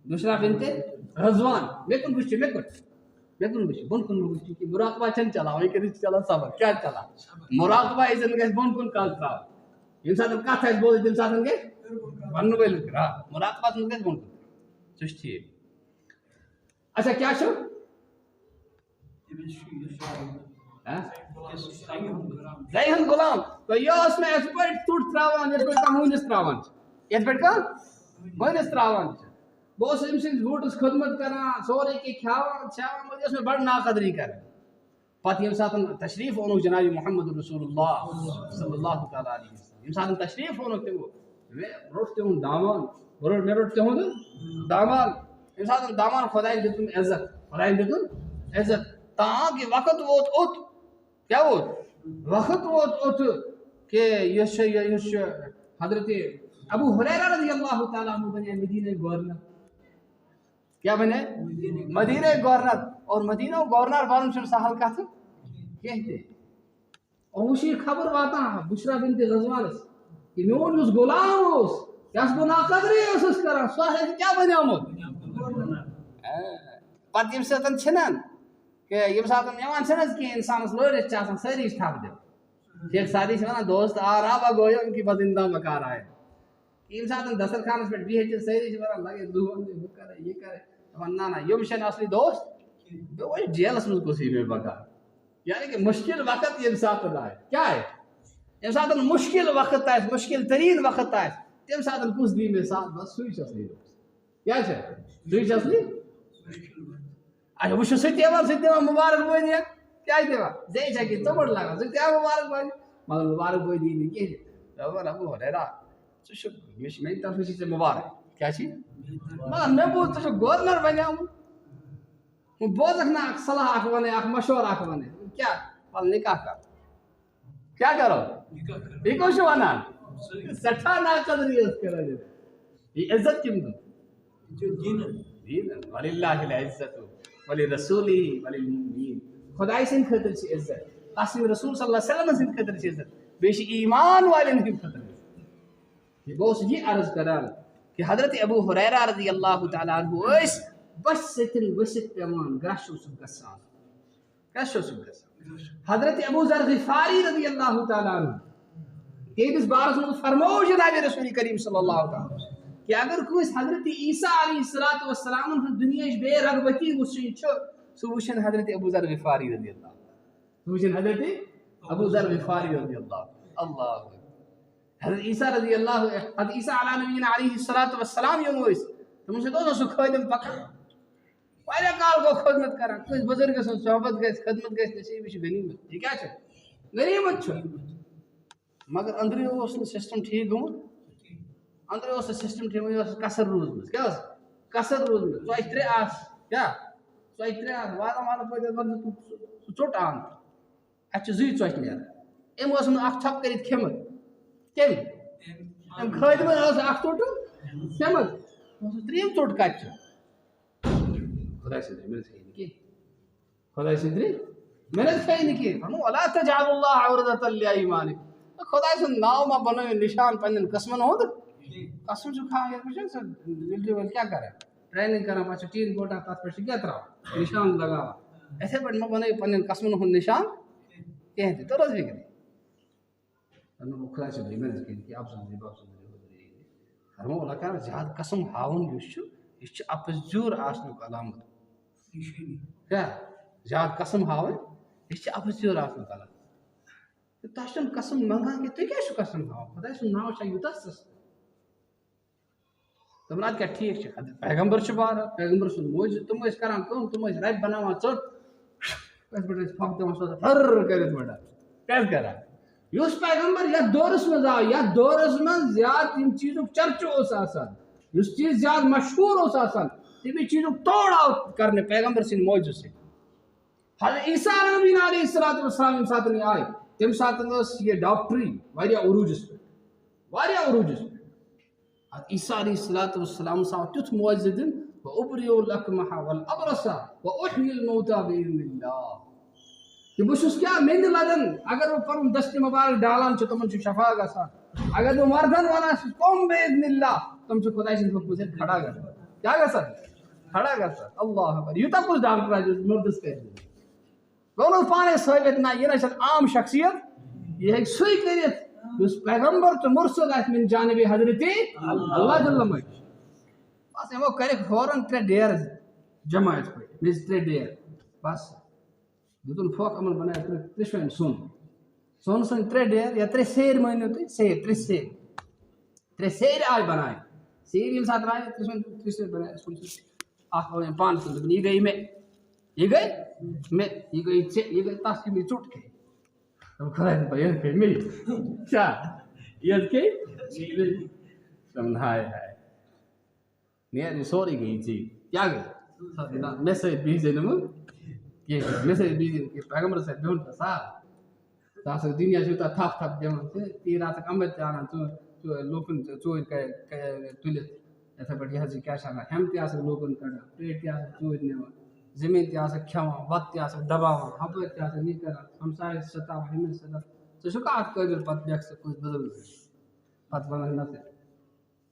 بشرا بنت رضوان میکن بچ بن کن بچ کہ مراقبہ چن چلا وے کہ چلا صبر کیا چلا مراقبہ ایزن گس بن کن کال تھا انسان کا تھا بول انسان کے ون ویل کرا مراقبہ تن گس بن چشتی اچھا کیا شو زیہن غلام تو یہ اس میں اس پر ٹوٹ تراوان اس پر کمونس تراوان اس پر کا مونس تراوان بوس امسن ووٹس خدمت کرنا سورے کے کھاوا چھاوا اس میں بڑ ناقدری کر پتہ یم ساتن تشریف اونو جناب محمد رسول اللہ صلی اللہ تعالی علیہ وسلم یم ساتن تشریف اونو تمو روٹتے ہوں دامان میں روٹتے ہوں دامان یم ساتن دامان خدای دتم عزت خدای دتم عزت تاں کہ وقت ووت اوت کیا ووت وقت ووت اوت کہ یش حضرت ابو حریرہ رضی اللہ تعالیٰ عنہ بنے مدینہ گورنر کیا بنے مدینہ گورنر اور مدینہ گورنر بارن چھن سہل کتھ کہتے اور وشی خبر واتا بشرا بنت رضوان کہ میون اس غلام اس یس بہ ناقدری اس کران سو کیا بنیامت پتہ یم ساتن چھنان کہ یم ساتن یوان چھنس کہ انسانس لورس چھ آسان ساری ٹھپ دے شیخ سادی چھ ونان دوست آرابا گویا ان کی بزندہ مکار آئے یم ساتن دسترخوانس پہ بہت ساری ونان لگے دہن یہ کرے یہ کرے نا نا یم شن اصلی دوست وہ جیلس من کسی میں بکا یعنی کہ مشکل وقت یم ساتن آئے کیا ہے یم ساتن مشکل وقت آئے مشکل ترین وقت آئے تم ساتن کس دی میں ساتھ بس سوئی اصلی دوست کیا ہے سوئی اصلی اچھا وہ ستیوان مبارک بوئی کیا دیوا زی چکی چمڑ لگا ستیوان مبارک بوئی مگر مبارک بٲے دی نہٕ کِہیٖنۍ دوٚپُن ابوٗ ہُریرا ژٕ چھُکھ مےٚ چھِ میٛانہِ طرفہٕ چھِ ژےٚ مُبارک کیٛاہ چھی مگر مےٚ بوٗز ژٕ چھُکھ گورنر بنیومُت وۄنۍ بوزکھ نا اکھ صلاح اکھ وَنَے اکھ مشورٕ اکھ وَنَے کیٛاہ وَلہٕ نِکاح کر کیٛاہ کرو یہِ کُس چھُ وَنان سٮ۪ٹھاہ ناقدری ٲس کران یہِ عزت کٔمۍ دیُت دیٖنن وَلِلّٰهِ العزت وَلِرَسوٗلِهِ وَلِلْمُؤْمِنِينَ خۄداے سٕنٛدِ خٲطرٕ چھِ عزت تَسٕنٛدِ رسوٗل صلی اللہ علیہ وسلم سٕنٛدِ خٲطرٕ چھِ عزت بیٚیہِ چھِ ایٖمان والٮ۪ن ہٕنٛدِ خٲطرٕ بہٕ اوسُس یہِ عرض کران کہِ حضرت ابوٗ ہُریرا رضی اللہ تعالیٰ عنہ ٲسۍ بَسہِ سۭتۍ ؤسِتھ پٮ۪وان گرٛش اوسُکھ گژھان گرٛش اوسُکھ گژھان حضرت ابوٗ ذر غفاری رضی اللہ تعالیٰ عنہ تِہنٛدِس بارس منٛز فرموو جناب رسول کریم صلی اللہ تعالیٰ کہ اگر کٲنٛسہِ حضرت عیسیٰ علیہ الصلوٰۃ والسلامن ہٕنٛز دُنیاہٕچ بے رغبتی وٕچھِنۍ چھُ سُہ وٕچھِنۍ حضرت ابوٗ ذر غفاری رضی اللہ سُہ وٕچھِنۍ حضرت ابوٗ ذر غفاری رضی اللہ اللہ حضرت عیسیٰ رضی اللہ حضرت عیسیٰ علیٰ نبینا علیہ الصلوٰۃ والسلام یِم ٲسۍ تِمن سۭتۍ اوس سُہ خٲدِم پکان واریاہ کال گوٚو خدمت کران کٲنٛسہِ بُزرگہٕ سٕنٛز صحبت گژھِ خدمت گژھِ نصیٖب یہِ چھِ غنیٖمت یہِ کیٛاہ چھُ غنیٖمت چھُ مگر أنٛدرٕ اوس نہٕ سسٹم ٹھیٖک گوٚمُت أنٛدرٕ اوس نہٕ سسٹم ٹھیٖک یہِ ٲس کثر روٗزمٕژ کیٛاہ ٲس کثر روٗزمٕژ ژۄچہِ ترٛےٚ آسہٕ کیٛاہ ژۄچہِ ترٛےٚ آسہٕ واتان واتان پٲٹھۍ سُہ ژوٚٹ آن اَسہِ چھِ زٕے ژۄچہِ نیران أمۍ اوس نہٕ اکھ تھپھ کٔرِتھ کھیٚمٕژ کٔمۍ أمۍ خٲدمَن ٲس اکھ ژوٚٹ کھیٚمٕژ ترٛیٚیِم ژوٚٹ کَتہِ چھِ خۄداے سٕنٛدرِ مےٚ نہٕ تھٲیی نہٕ کینٛہہ خۄداے سٕنٛدرِ مےٚ نہٕ تھٲیی نہٕ کینٛہہ وَنو وَلا تَجعلُوا اللّٰهَ عُرْضَةً لِأَيْمَانِكُمْ خۄداے سُنٛد ناو ما بَنٲیِو نِشان پنٛنٮ۪ن قٕسمَن ہُنٛد قسم چھُ کھاوان یَتھ پٮ۪ٹھ چھُ مِلٹرٛی وٲلۍ کیٛاہ کَران ٹرٛینِنٛگ کَران پَتہٕ چھُ ٹیٖن کوٹا تَتھ پٮ۪ٹھ چھِ کیٛاہ ترٛاوان نِشان لگاوان یِتھَے پٲٹھۍ ما بَنٲیِو پنٛنٮ۪ن قسمَن ہُنٛد نِشان کینٛہہ تہِ تٔر حظ فِکرِ خۄداے صٲب مےٚ نہٕ کینٛہہ اَفضل فرمو اللہ تعالیٰ زیادٕ قسم ہاوُن یُس چھُ یہِ چھُ اَپٔزیُر آسنُک علامت کیٛاہ زیادٕ قسم ہاوٕنۍ یہِ چھِ اَپٔزیُر آسنُک علامت تۄہہِ چھُنہٕ قسم منٛگان کہِ تُہۍ کیٛازِ چھِو قسم ہاوان خۄداے سُنٛد ناو چھا یوٗتاہ سَستہٕ دوٚپُن اَدٕ کیٛاہ ٹھیٖک چھُ پیغمبر چھُ باران پیغمبر سُنٛد موجوٗد تِم ٲسۍ کران کٲم تِم ٲسۍ رَبہِ بَناوان ژوٚٹ أتھۍ پٮ۪ٹھ ٲسۍ پھکھ دِوان سۄ ہر کٔرِتھ پٲٹھۍ کیٛازِ کران یُس پیغمبر یَتھ دورَس منٛز آو یَتھ دورَس منٛز زیادٕ ییٚمہِ چیٖزُک چرچہٕ اوس آسان یُس چیٖز زیادٕ مشہوٗر اوس آسان تَمے چیٖزُک توڑ آو کرنہٕ پیغمبر سٕنٛدِ موجوٗد سۭتۍ حضرت عیسیٰ نبی علیہ الصلوٰۃ والسلام ییٚمہِ ساتہٕ یہِ آیہِ تَمہِ ساتہٕ ٲس یہِ ڈاکٹری واریاہ عروٗجَس پٮ۪ٹھ واریاہ عروٗجَس پٮ۪ٹھ حضرت عیسیٰ علیہ الصلوٰۃ والسلامَس آو تیُتھ معجزٕ دِنہٕ وَأُبْرِئُ الْأَكْمَحَ وَالْأَبْرَصَ وَأُحْيِي الْمَوْتَىٰ بِإِذْنِ اللّٰہِ کہ بہٕ چھُس کیٛاہ مےٚ نہٕ لگان اگر بہٕ پَنُن دستہِ مُبارک ڈالان چھُ تِمن چھُ شفا گژھان اگر بہٕ مردن وَنان چھُس قُم بِإِذْنِ اللّٰہِ تِم چھِ خۄداے سٕنٛدِ حُکمہٕ سۭتۍ کھڑا گژھان کیٛاہ گژھان کھڑا گژھان اللہ اکبر یوٗتاہ کُس ڈاکٹر آسہِ مردس کَرِ گوٚو نہٕ پانے ثٲبت نہ یہِ نہ چھِ عام شخصیت یہِ ہیٚکہِ سُے کٔرِتھ یُس پیغمبر تہٕ مُرسل آسہِ مِن جانبِ حضرتِ اللہ جل مجدہ بس یِمو کٔرِکھ فوراً 3 ڈیر جمع یِتھ پٲٹھۍ مےٚ چھِ 3 ڈیر بس دیُتُن پھۄکھ یِمن بَنایہِ ترٛیشوٕنۍ سۄن سۄنہٕ 3 ڈیر یا 3 سیرِ مٲنِو تُہۍ سیرِ 3 سیرِ 3 سیرِ آیہِ بَناونہٕ سیرِ ییٚمہِ ساتہٕ ترٛایہِ 3 سیرِ بَنایہِ سۄن سۭتۍ اکھ وَنہِ پانَس کُن دوٚپُن یہِ گٔے مےٚ یہِ گٔے مےٚ یہِ گٔے ژےٚ یہِ گٔے تَتھ یِم یہِ ژوٚٹ کھے دوٚپُن خۄداے سٕنٛدۍ پٲٹھۍ یہِ کھے مے کیٛاہ یہِ حظ کھے دوٚپُن ہاے ہاے نیر یہِ سورُے گٔے ژےٚ کیٛاہ گٔے نہ مےٚ سۭتۍ بِہزِ نہٕ وۄنۍ کینٛہہ مےٚ سۭتۍ بِہزِ نہٕ پیغمبرس سۭتۍ بِہُن سا ژٕ آسکھ دُنیاہَس یوٗتاہ تھپھ تھپھ دِوان تیٖر آسکھ اَمبٕرۍ تہِ اَنان لوٗکَن ژوٗرِ تُلِتھ یِتھَے پٲٹھۍ یہِ حظ یہِ کیٛاہ چھِ اَنان ہٮ۪مہٕ تہِ آسکھ لوٗکَن کَڑان پیٹہِ تہِ آسکھ ژوٗرِ نِوان زٔمیٖن تہِ آسکھ کھٮ۪وان وَتہٕ تہِ آسکھ دَباوان ہُپٲرۍ تہِ آسکھ یہِ کَران ہمسایَس سَتاوان ہُمِس سَتاوان ژٕ چھُکھا اَتھ قٲبِل پَتہٕ لیکھ ژٕ کٲنٛسہِ بُزرگَس پَتہٕ وَنَکھ نہ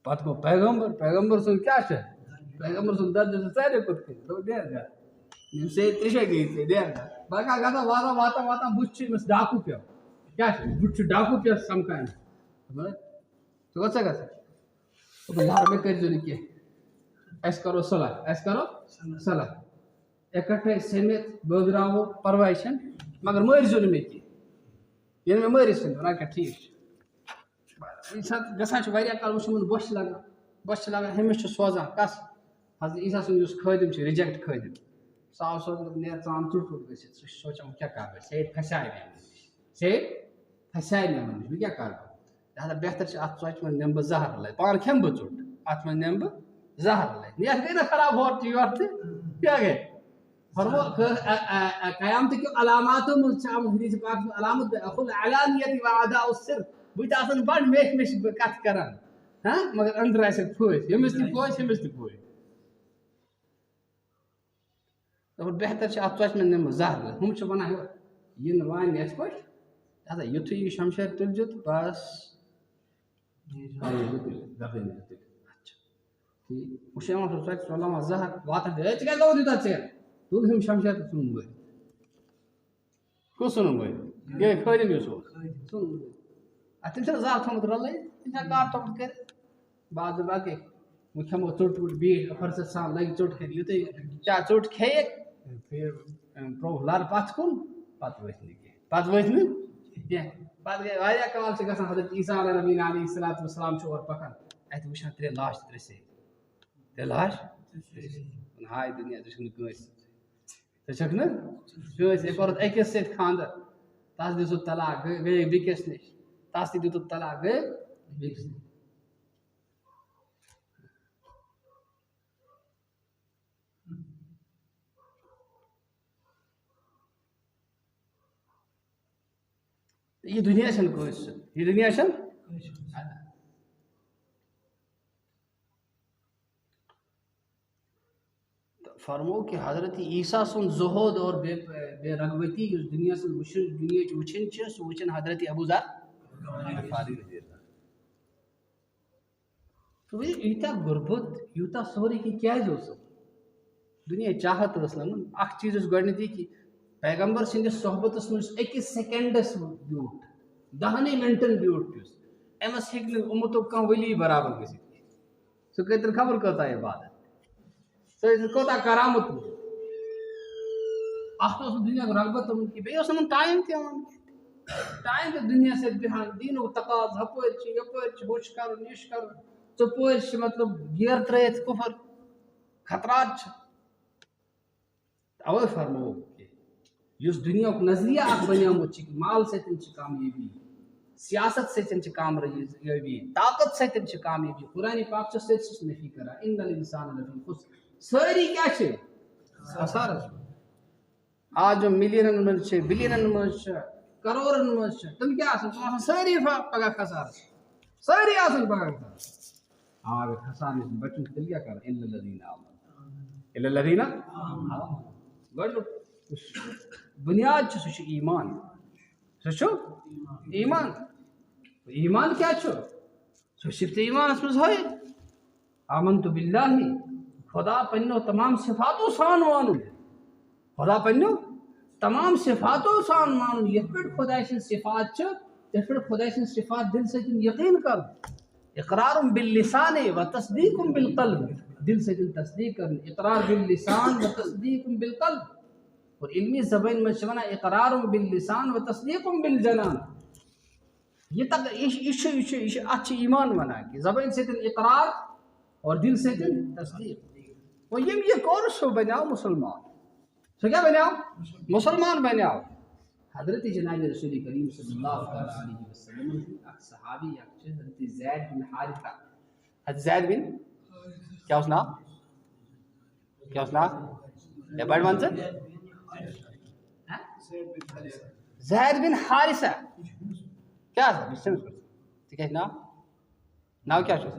پَتہٕ گوٚو پیغمبر سُنٛد کیٛاہ چھُ پیغمبر سُنٛد درجہٕ چھُ ساروٕے کھۄتہٕ کھٔسِتھ دوٚپُن نیرٕ گَرٕ یِم سیرِ 3 گٔے ژےٚ نیرٕ گَرٕ باقٕے گژھان واتان واتان بُتھِ چھُ أمِس ڈاکوٗ پیوٚو کیٛاہ چھُ بُتھِ چھُ ڈاکوٗ پیوٚو سَمکھان ژٕ کوٚت سا گژھان دوٚپُن یارٕ مےٚ کٔرۍزیو نہٕ کینٛہہ اَسہِ کَرو صلح اِکٹھے سٔمِتھ بٲگراوو پَرواے چھَنہٕ مگر مٲرۍزیو نہٕ مےٚ کینٛہہ ییٚلہِ مےٚ مٲرِتھ ژھٕنۍ اَدٕ کیٛاہ ٹھیٖک چھُ ییٚمہِ ساتہٕ گژھان چھُ واریاہ کال وٕچھ یِمَن بۄچھِ لگان ہُمِس چھُ سوزان کَس حضرت عیسیٰ سُنٛد یُس خٲدِم چھُ رِجَکٹ خٲدِم سُہ آو سوزان نیرٕ ژٕ ژٕ ژوٚٹ گٔژھِتھ سُہ چھُ سونٛچان کیٛاہ کَرٕ بہٕ سیرِ پھسیٛاے مےٚ سیرِ پھسے مےٚ وۄنۍ بہٕ کیٛاہ کَرٕ لہذا بہتر چھِ اَتھ ژۄچہِ منٛز نِمہٕ بہٕ زہر لَے پانہٕ کھٮ۪مہٕ بہٕ ژوٚٹ اَتھ منٛز نِمہٕ بہٕ زہر لَے یَتھ گٔے نا خراب ہورٕ تہِ یورٕ تہِ کیٛاہ گٔے فرمو قیامتہٕ کیو علاماتو منٛز چھِ آمُت حدیٖث پاکَس منٛز علامت علانیت و ادا السر بہٕ تہِ آسان بَڑٕ میچھِ بہٕ کَتھٕ کَران مگر أنٛدرٕ آسٮ۪کھ پھٔسۍ ییٚمِس تہِ پھٔسۍ ہُمِس تہِ پھٔسۍ دوٚپُن بہتر چھِ اَتھ ژۄچہِ منٛز نِمہٕ زہر لَے ہُم چھِ وَنان یہِ نہٕ وانہِ یِتھ پٲٹھۍ لہذا یُتھُے یہِ شمشیر تُلزِ تہٕ بَس اچھا ٹھیٖک وۄنۍ چھِ یِوان سُہ ژۄچہِ ژۄلاوان زہر واتان ہے ژٕ کیٛازِ لوگُتھ یوٗتاہ ژیر تُل ہُم شمشیر تہٕ ژھٕنُن بٔلۍ کُس ژھٕنُن بٔلۍ یہِ خٲلِم یُس اوس ژھٕنُن بٔلۍ اَتھ تٔمۍ چھُنہ زہر تھوٚمُت رَلٲیِتھ تٔمۍ چھا کار تھوٚمُت کٔرِتھ بعض باقٕے وۄنۍ کھٮ۪مو ژوٚٹ ووٚٹ بیٖٹھ فرست سان لَگہِ ژوٚٹ کھٮ۪نہِ یُتھُے چاہے ژوٚٹ کھیٚیہِ ترٛووُکھ لَرٕ پَتھ کُن پَتہٕ ؤتھۍ نہٕ کینٛہہ پَتہٕ ؤتھۍ نہٕ کینٛہہ پَتہٕ گٔے واریاہ کال چھِ گژھان حضرت عیٖسیٰ علیہ الصلوٰتُ وَسلام چھُ اورٕ پَکان اَتہِ وٕچھان 3 لاش 3 سیرِ 3 لاش ہاے دُنیا ژٕ چھُکھ نہٕ کٲنٛسہِ ژٕ چھُکھ نہٕ کٲنٛسہِ أمۍ کوٚرُتھ أکِس سۭتۍ خاندر تَس دِژُتھ طلاق گٔیے بیٚکِس نِش تَس تہِ دیُتُتھ طلاق گٔیے بیٚکِس نِش یہ دنیا چھنہٕ کٲنٛسہِ سۭتۍ یہِ دُنیا چھنہٕ تہٕ فرمو کہ حضرت عیٖسیٰ سُنٛد زُہد اور بے رغبتی یُس دُنیا سٕنٛز دُنیاہٕچ وٕچھِنۍ چھِ سُہ وٕچھِن حضرت ابوٗ ذر غفاری تہٕ یوٗتاہ غُربت یوٗتاہ سورُے کینٛہہ کیٛازِ اوس دُنیا چاہت ٲس نہٕ اکھ چیٖز اوس گۄڈٕنیتھٕے کہِ پیغمبر سٕنٛدِس صحبتس منٛز أکِس سیکنڈس بیوٗٹھ 10 مِنٹن بیوٗٹھ پیوٚس أمِس ہیٚکہِ نہٕ اُمتُک کانٛہہ ؤلی برابر گٔژھِتھ کینٛہہ سُہ کٔرۍتن خبر کۭژاہ عبادت سُہ ٲسِن کوتاہ کرامت اکھ اوس نہٕ دُنیاہُک رغبت اوٚنمُت کینٛہہ بیٚیہِ اوس یِمن ٹایم تہِ یِوان ٹایم تہِ دُنیا سۭتۍ بیٚہان دیٖنُک تقاضہٕ ہُپٲرۍ چھِ یپٲرۍ چھِ ہُہ چھُ کرُن یہِ چھُ کرُن ژۄپٲرۍ چھِ مطلب گیر ترٲیِتھ کُفر خطرات چھِ اوے فرموو کہِ یُس دُنیاہُک نظریہ اکھ بنیومُت چھُ کہِ مال سۭتۍ چھِ کامیٲبی سیاست سۭتۍ چھِ کامیٲبی طاقت سۭتۍ چھِ کامیٲبی قرآنِ پاک چھُ سٲرسٕے نفی کران اِنَّ الْإِنسَانَ لَفِی خُسْرٍ سٲری کیٛاہ چھِ خسارس آز یِم مِلیَنن منٛز چھِ بِلیَنن منٛز چھِ کَرورن منٛز چھِ تِم کیٛاہ آسان تِم آسان سٲری پگاہ خسارس سٲری آسان پگاہ خسارس اگر خسارٕ نِش بچُن تیٚلہِ کیٛاہ کران اِلَّا الَّذِیٖنَ آمَنوٗ اِلَّا الَّذِیٖنَ آمَنوٗ گۄڈٕنیُک بُنیاد چھُ سُہ چھُ ایٖمان سُہ چھُ ایٖمان ایٖمان کیٛاہ چھُ سُہ چھُکھ ژےٚ ایٖمانَس منٛز ہٲیِتھ آمنتُ بِاللٰہِ خۄدا پنٛنیو تمام صفاتو سان مانُن خۄدا پنٛنیو تمام صفاتو سان مانُن یِتھ پٲٹھۍ خۄداے سٕنٛدۍ صفات چھِ تِتھ پٲٹھۍ خۄداے سٕنٛدۍ صفات دِلہٕ سۭتۍ یقیٖن کرُن اقرارٌ باللسان و تصدیٖقٌ بالقلب دِلہٕ سۭتۍ تصدیٖق کرٕنۍ اقرار باللسان و تصدیٖقٌ بالقلب اور علمی زبٲنۍ منٛز چھِ وَنان اقرارٌ باللسان و تصدیٖقٌ بالجنان یہِ چھُ اَتھ چھِ ایٖمان وَنان کہِ زبٲنۍ سۭتۍ اقرار اور دِلہٕ سۭتۍ تصدیٖق وۄنۍ ییٚمۍ یہِ کوٚر سُہ بنیٛو مُسلمان سُہ کیٛاہ بنیٛو مُسلمان بنیٛو حضرت جناب رسول کریم صلی اللہ تعالیٰ علیہ وسلم اکھ صحابی اکھ چھِ حضرت زید بن حارثہ حضرت زید بن کیٛاہ اوس ناو کیٛاہ اوس ناو ہے بڑٕ وَن ژٕ زید بن حارثہ کیٛاہ ژٕ کیٛاہ چھُ ناو کیٛاہ چھُس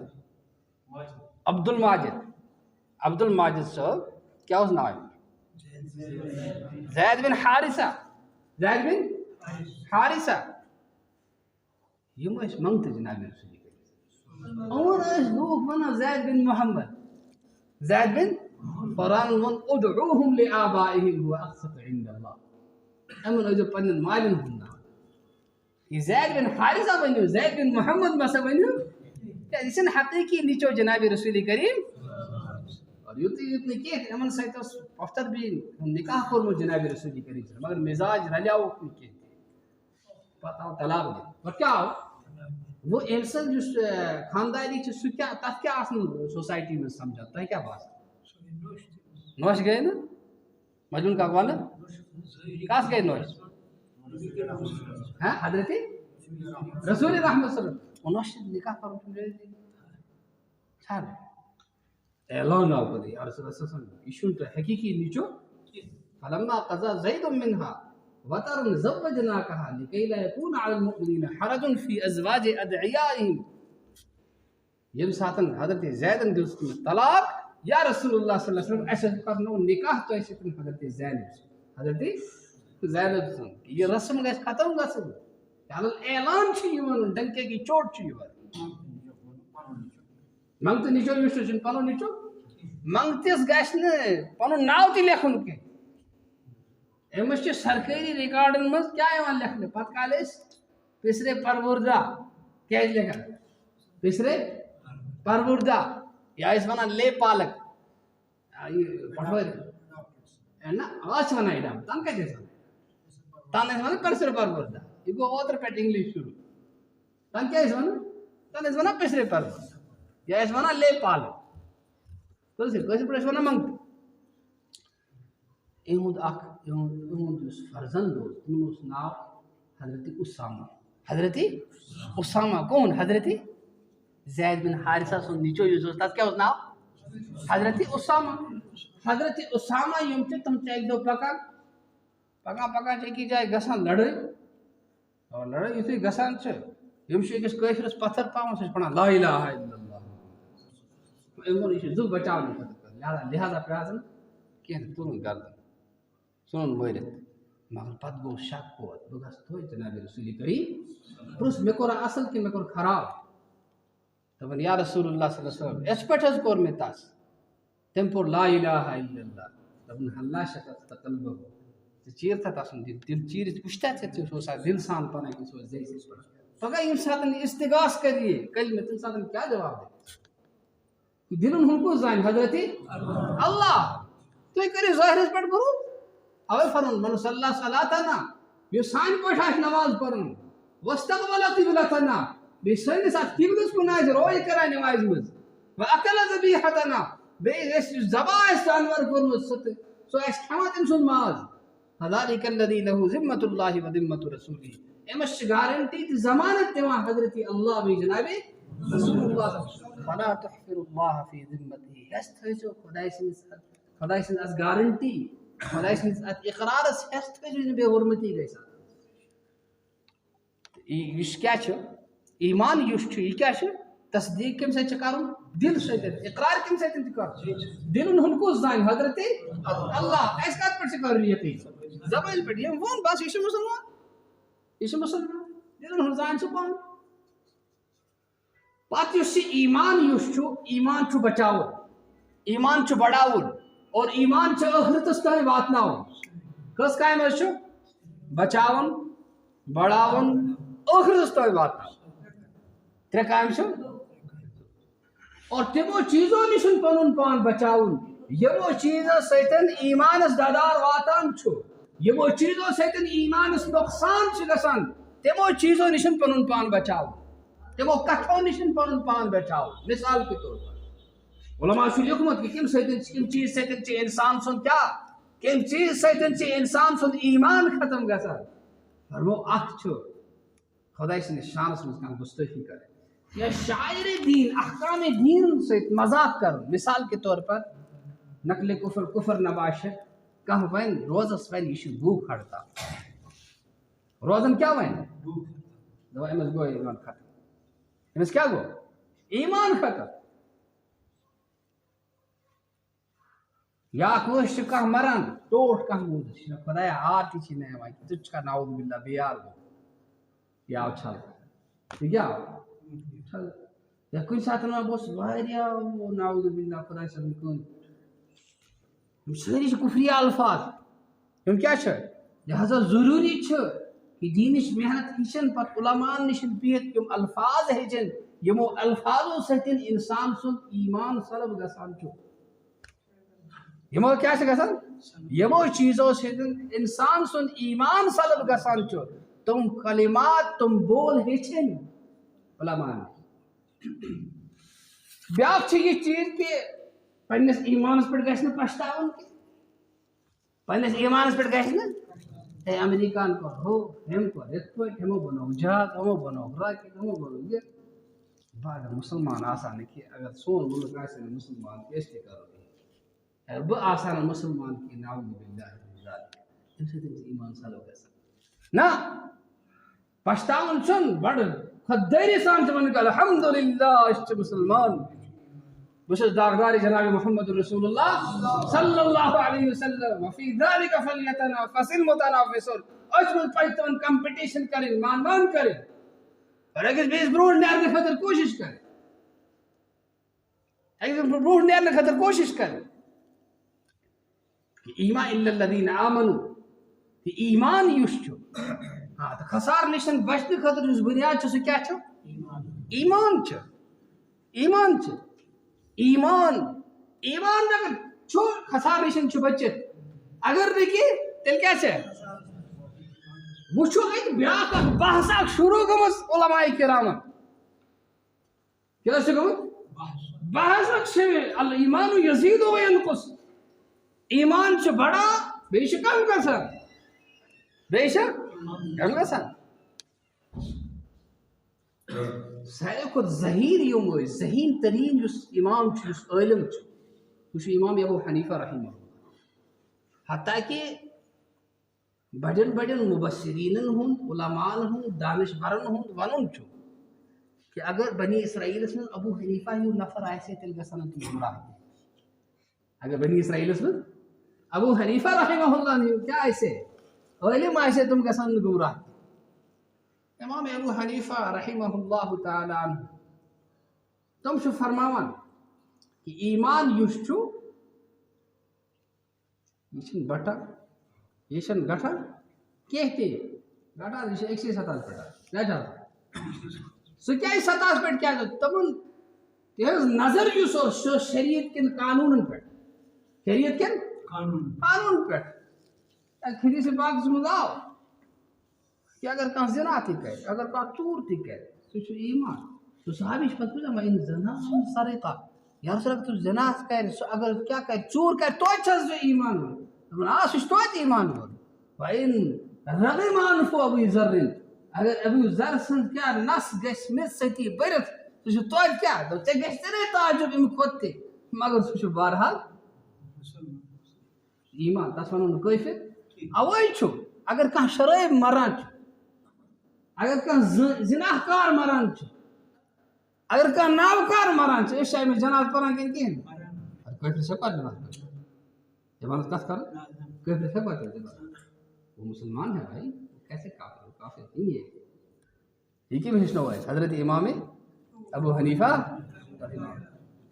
عبد الماجد صٲب کیٛاہ اوس ناو زید بن حارثہ یِم ٲسۍ منٛگتہٕ جناب رسول کریم اور ٲسۍ لوٗکھ وَنان زید بن محمد زید بن قرآنن ووٚن ادعوٗہُم لآبائہم هو اقسط عند اللہ یِمن ٲسۍزیو پننٮ۪ن مالٮ۪ن ہُنٛد ناو یہِ زید بن حارثہ ؤنِو زید بن محمد مہ سا ؤنِو کیٛازِ یہِ چھِنہٕ حقیٖقی نیٚچو جناب رسول کریم اور یُتُے یوت نہٕ کینٛہہ یِمن سۭتۍ اوس پۄپھتر بیٚنہِ ہُنٛد نکاح کوٚرمُت جناب رسول کریم مگر مِزاج رلیوُکھ نہٕ کینٛہہ پتہٕ آو طلاق دِنہٕ اور کیٛاہ آو وۄنۍ أمۍ سٕنٛز یُس خانداری چھِ سُہ کیٛاہ تتھ کیٛاہ آسان سوسایٹی منٛز سمجھان تۄہہِ کیٛاہ باسان نۄش گٔے نہٕ مجنون کاک وَنہٕ کَس گٔے نۄش حضرت رسول رحمت صلی اللہ علیہ وسلم انہوں نکاح پر چھاڑ اعلان آو کدی یا رسول اللہ صلی اللہ علیہ وسلم ایشون تو حقیقی نیچو فلما قضا زید منها وطرا زوجناکها لکی لا یکون علی المؤمنین حرج فی ازواج ادعیائهم یم ساتن حضرت زیدن دس طلاق یا رسول اللہ صلی اللہ علیہ وسلم ایسے کرنو نکاح تو ایسے حضرت زینب سن یہ رسم گھس ختم گژھن اعلان چھ یوان ڈنکے کی چوٹ چھ یوان منگت نیچو یوشن پنو نیچو منگتس گھس ن پنو ناو تی لکھن کی امس چھ سرکاری ریکارڈن مز کیا یوان لکھنے پتہ کال اس پسرے پروردہ کیا لکھا پسرے پروردہ یا اس ونان لے پالک پٹھوئر نا آج ونان ایڈام تن کیا جیسا تن اس ونان پسرے پروردہ یہ گو اوتر پیٹ انگلیش شروع تن کیا اس ونان تن اس ونان پسرے پروردہ یا اس ونان لے پالک تو اسے کسی پر اس ونان منگت احمد اخ احمد اس فرزند ہو تمہیں اس نام حضرت اسامہ حضرت اسامہ کون حضرت زید بن حارثہ سن نیچو یوسف تات کیا اس نام حضرت اسامہ یم چھ تم ایک دو پکا چکی جائے گسان لڑائی اور لڑائی یتھے گسان چھ یم چھ کس کافرس پتھر پاون سہ پڑھان لا الہ الا اللہ ایمون یہ زو بچاون لہذا پرازن کین تون گردن سنن مورت مگر پت گو شک کو بگس تو جناب رسول کریم پرس مے کور اصل کہ مے کور خراب دپن یا رسول اللہ صلی اللہ علیہ وسلم اس پٹھ حظ کور مے تاس تم پور لا الہ الا اللہ دپن اللہ شکست قلبہ چیر تھا تاسن دل چیر پشتا تھے سو سا دل سان پنا کہ سو جیسے پگہ یم ساتن استغاث کریے کلمہ تم ساتن کیا جواب دے دلن ہن کو زان حضرت اللہ تو کرے ظاہر پٹھ برو اوے فرن من صلی اللہ صلاتنا یہ سان پٹھ نماز پڑھن واستقبل قبلتنا بے سنس ات قبلس کو ناظر روی کرا نماز مز واکل ذبیحتنا بے اس ذبح اس جانور کو ست سو اس کھواتن سن ماز ذالک الذی له ذمۃ اللہ و ذمۃ رسولہ امش گارنٹی تی ضمانت دیوا حضرت اللہ بھی جناب رسول اللہ فلا تحفر اللہ فی ذمته اس تھو خدای سن اس گارنٹی خدای سن اقرار اس تھو بے حرمتی گیسا یہ کیا چھ ایمان یوش چھ یہ کیا چھ تصدیق کم سے کرن دل سے اقرار کم سے کر دل ان کو زان حضرت اللہ اس کا پر کر رہی ہے زبان پہ یہ وہ بس یہ مسلمان دل ان زان سے پان پات یوش ایمان یوش چھ ایمان چھ بچاو ایمان چھ بڑاو اور ایمان چھ آخرتس تام واتناو کس کائم چھ بچاون بڑاون آخرتس تام واتناو ترے کائم چھ اور تمو چیزوں نشن پنن پان بچاون یمو چیزوں سیتن ایمانس ددار واتان چھو یمو چیزوں سیتن ایمانس نقصان چھ گسان تمو چیزوں نشن پنن پان بچاو تمو کٹھو نشن پنن پان بچاو مثال کے طور پر علماء چھ لکھمت کہ کم سیتن کم چیز سیتن چھ انسان سن کیا کم چیز سیتن چھ انسان سن ایمان ختم گسان فرمو اخ چھ خدای سن شانس مز کان گستاخی کرے یا شاعر دین احکام دین سے مذاق کر مثال کے طور پر نقل کفر نباشر کہ وین روزس وین یہ بھوک ہڑتا روزن کیا وین دو امس گو ایمان ختم امس کیا گو ایمان ختم یا کوش کہ مران ٹوٹ کہ موز خدایا ہاتھ ہی نہیں وائی تجھ کا نعوذ باللہ بیار گو یا چھل ٹھیک ہے یا کچھ ساتھ نا بس واریا نعوذ باللہ خدا سے کون ساری کفری الفاظ ہم کیا چھ لہذا ضروری چھ کہ دینش محنت ہشن پر علماء نشن پیت یم الفاظ ہجن یمو الفاظو سیتن انسان سن ایمان سلب گسان چھ یمو کیا چھ گسان یمو چیزو سیتن انسان سن ایمان سلب گسان چھ تم کلمات تم بول ہچن علماء بیاکھ یہ چیز کہ پنس ایمانس پہ گھس پشتاون پنس ایمانس پہ گھس اے امریکان کو ہو ہم کو اتو ہمو بنو جہاد ہمو بنو راکٹ ہمو بنو یہ بعد مسلمان آسان کی اگر سون ملک ایسے مسلمان کیسے کرو اگر بہ آسان مسلمان کی نعوذ باللہ من ذلک ان سے ایمان سالو کیسا نہ پشتاون چن بڑ خدری سان چمن الحمدللہ اس مسلمان بشر داغدار جناب محمد رسول اللہ صلی اللہ علیہ وسلم وفی ذلک فلیتنافس المتنافسون اجمل پایتون کمپٹیشن کریں مان کریں اور اگر بیس برونٹ نیرنے خاطر کوشش کریں اگر برونٹ نیرنے خاطر کوشش کریں ایمان الا الذین آمنوا کہ ایمان یوش چھو ہاں تو خسار نشن بچنے خاطر اس بنیاد چھو سے کیا چھو ایمان چھو ایمان چھو ایمان ایمان اگر چھو خسار نشن چھو بچت اگر دیکھیں تل کیا چھے وہ چھو ایک بیاق بحث شروع گمس علماء کرام کیا سے گمس بحث ایمان یزید و ینقص ایمان چھو بڑا بے شک کم کا سر بے شک کم کا سر سارے خود ظہیر یوم ہوئی ذہین ترین جس امام چھو جس علم چھو کچھ امام ابو حنیفہ رحمہ اللہ حتیٰ کہ بڑن بڑن مبصرین ہوں علماء ہوں دانش برن ہوں ونن چھو کہ اگر بنی اسرائیل میں ابو حنیفہ ہی نفر ایسے تل گسن تو گمراہ اگر بنی اسرائیل میں ابو حنیفہ رحمہ اللہ نے کیا ایسے علم ایسے تم گسن گمراہ امام ابو حنیفہ رحمہ اللہ تعالی عنہ تم شو فرماوان کہ ایمان یوشچو یشن بٹا یشن گٹا کہتے گٹا یش 127 پٹا کیا جاتا سو کیا 27 پٹ کیا جاتا تمن تیز نظر یوسو شریعت کن قانون پٹ شریعت کن قانون پٹ حدیث پاک سمجھاؤ کہ اگر کان زنا تھی کرے اگر کان چور تھی کرے تو چھو ایمان تو صحابی اس پتہ ما ان زنا سرقہ یا رسول اللہ تو زنا کرے اگر کیا کرے چور کرے تو اچھا سے ایمان ہو تو اس تو ایمان ہو وان رغم انف ابو ذر اگر ابو ذر سن کیا نس گس مس ستی برت تو کیا تو تے گس تے تعجب ام کھوتے مگر سو بہرحال ایمان تسمن کیفر اوئی چھو اگر کان شرائب مران چھو اگر کان زناہ کار مران چھو اگر کان ناوکار مران چھو اس شاہ میں جناز پران کن کن کیفر سے پاس جناز جبانت کس کر کیفر سے پاس جناز وہ مسلمان ہے بھائی کیسے کافر نہیں ہے ٹھیک ہے مہشنہ ہوا ہے حضرت امام ابو حنیفہ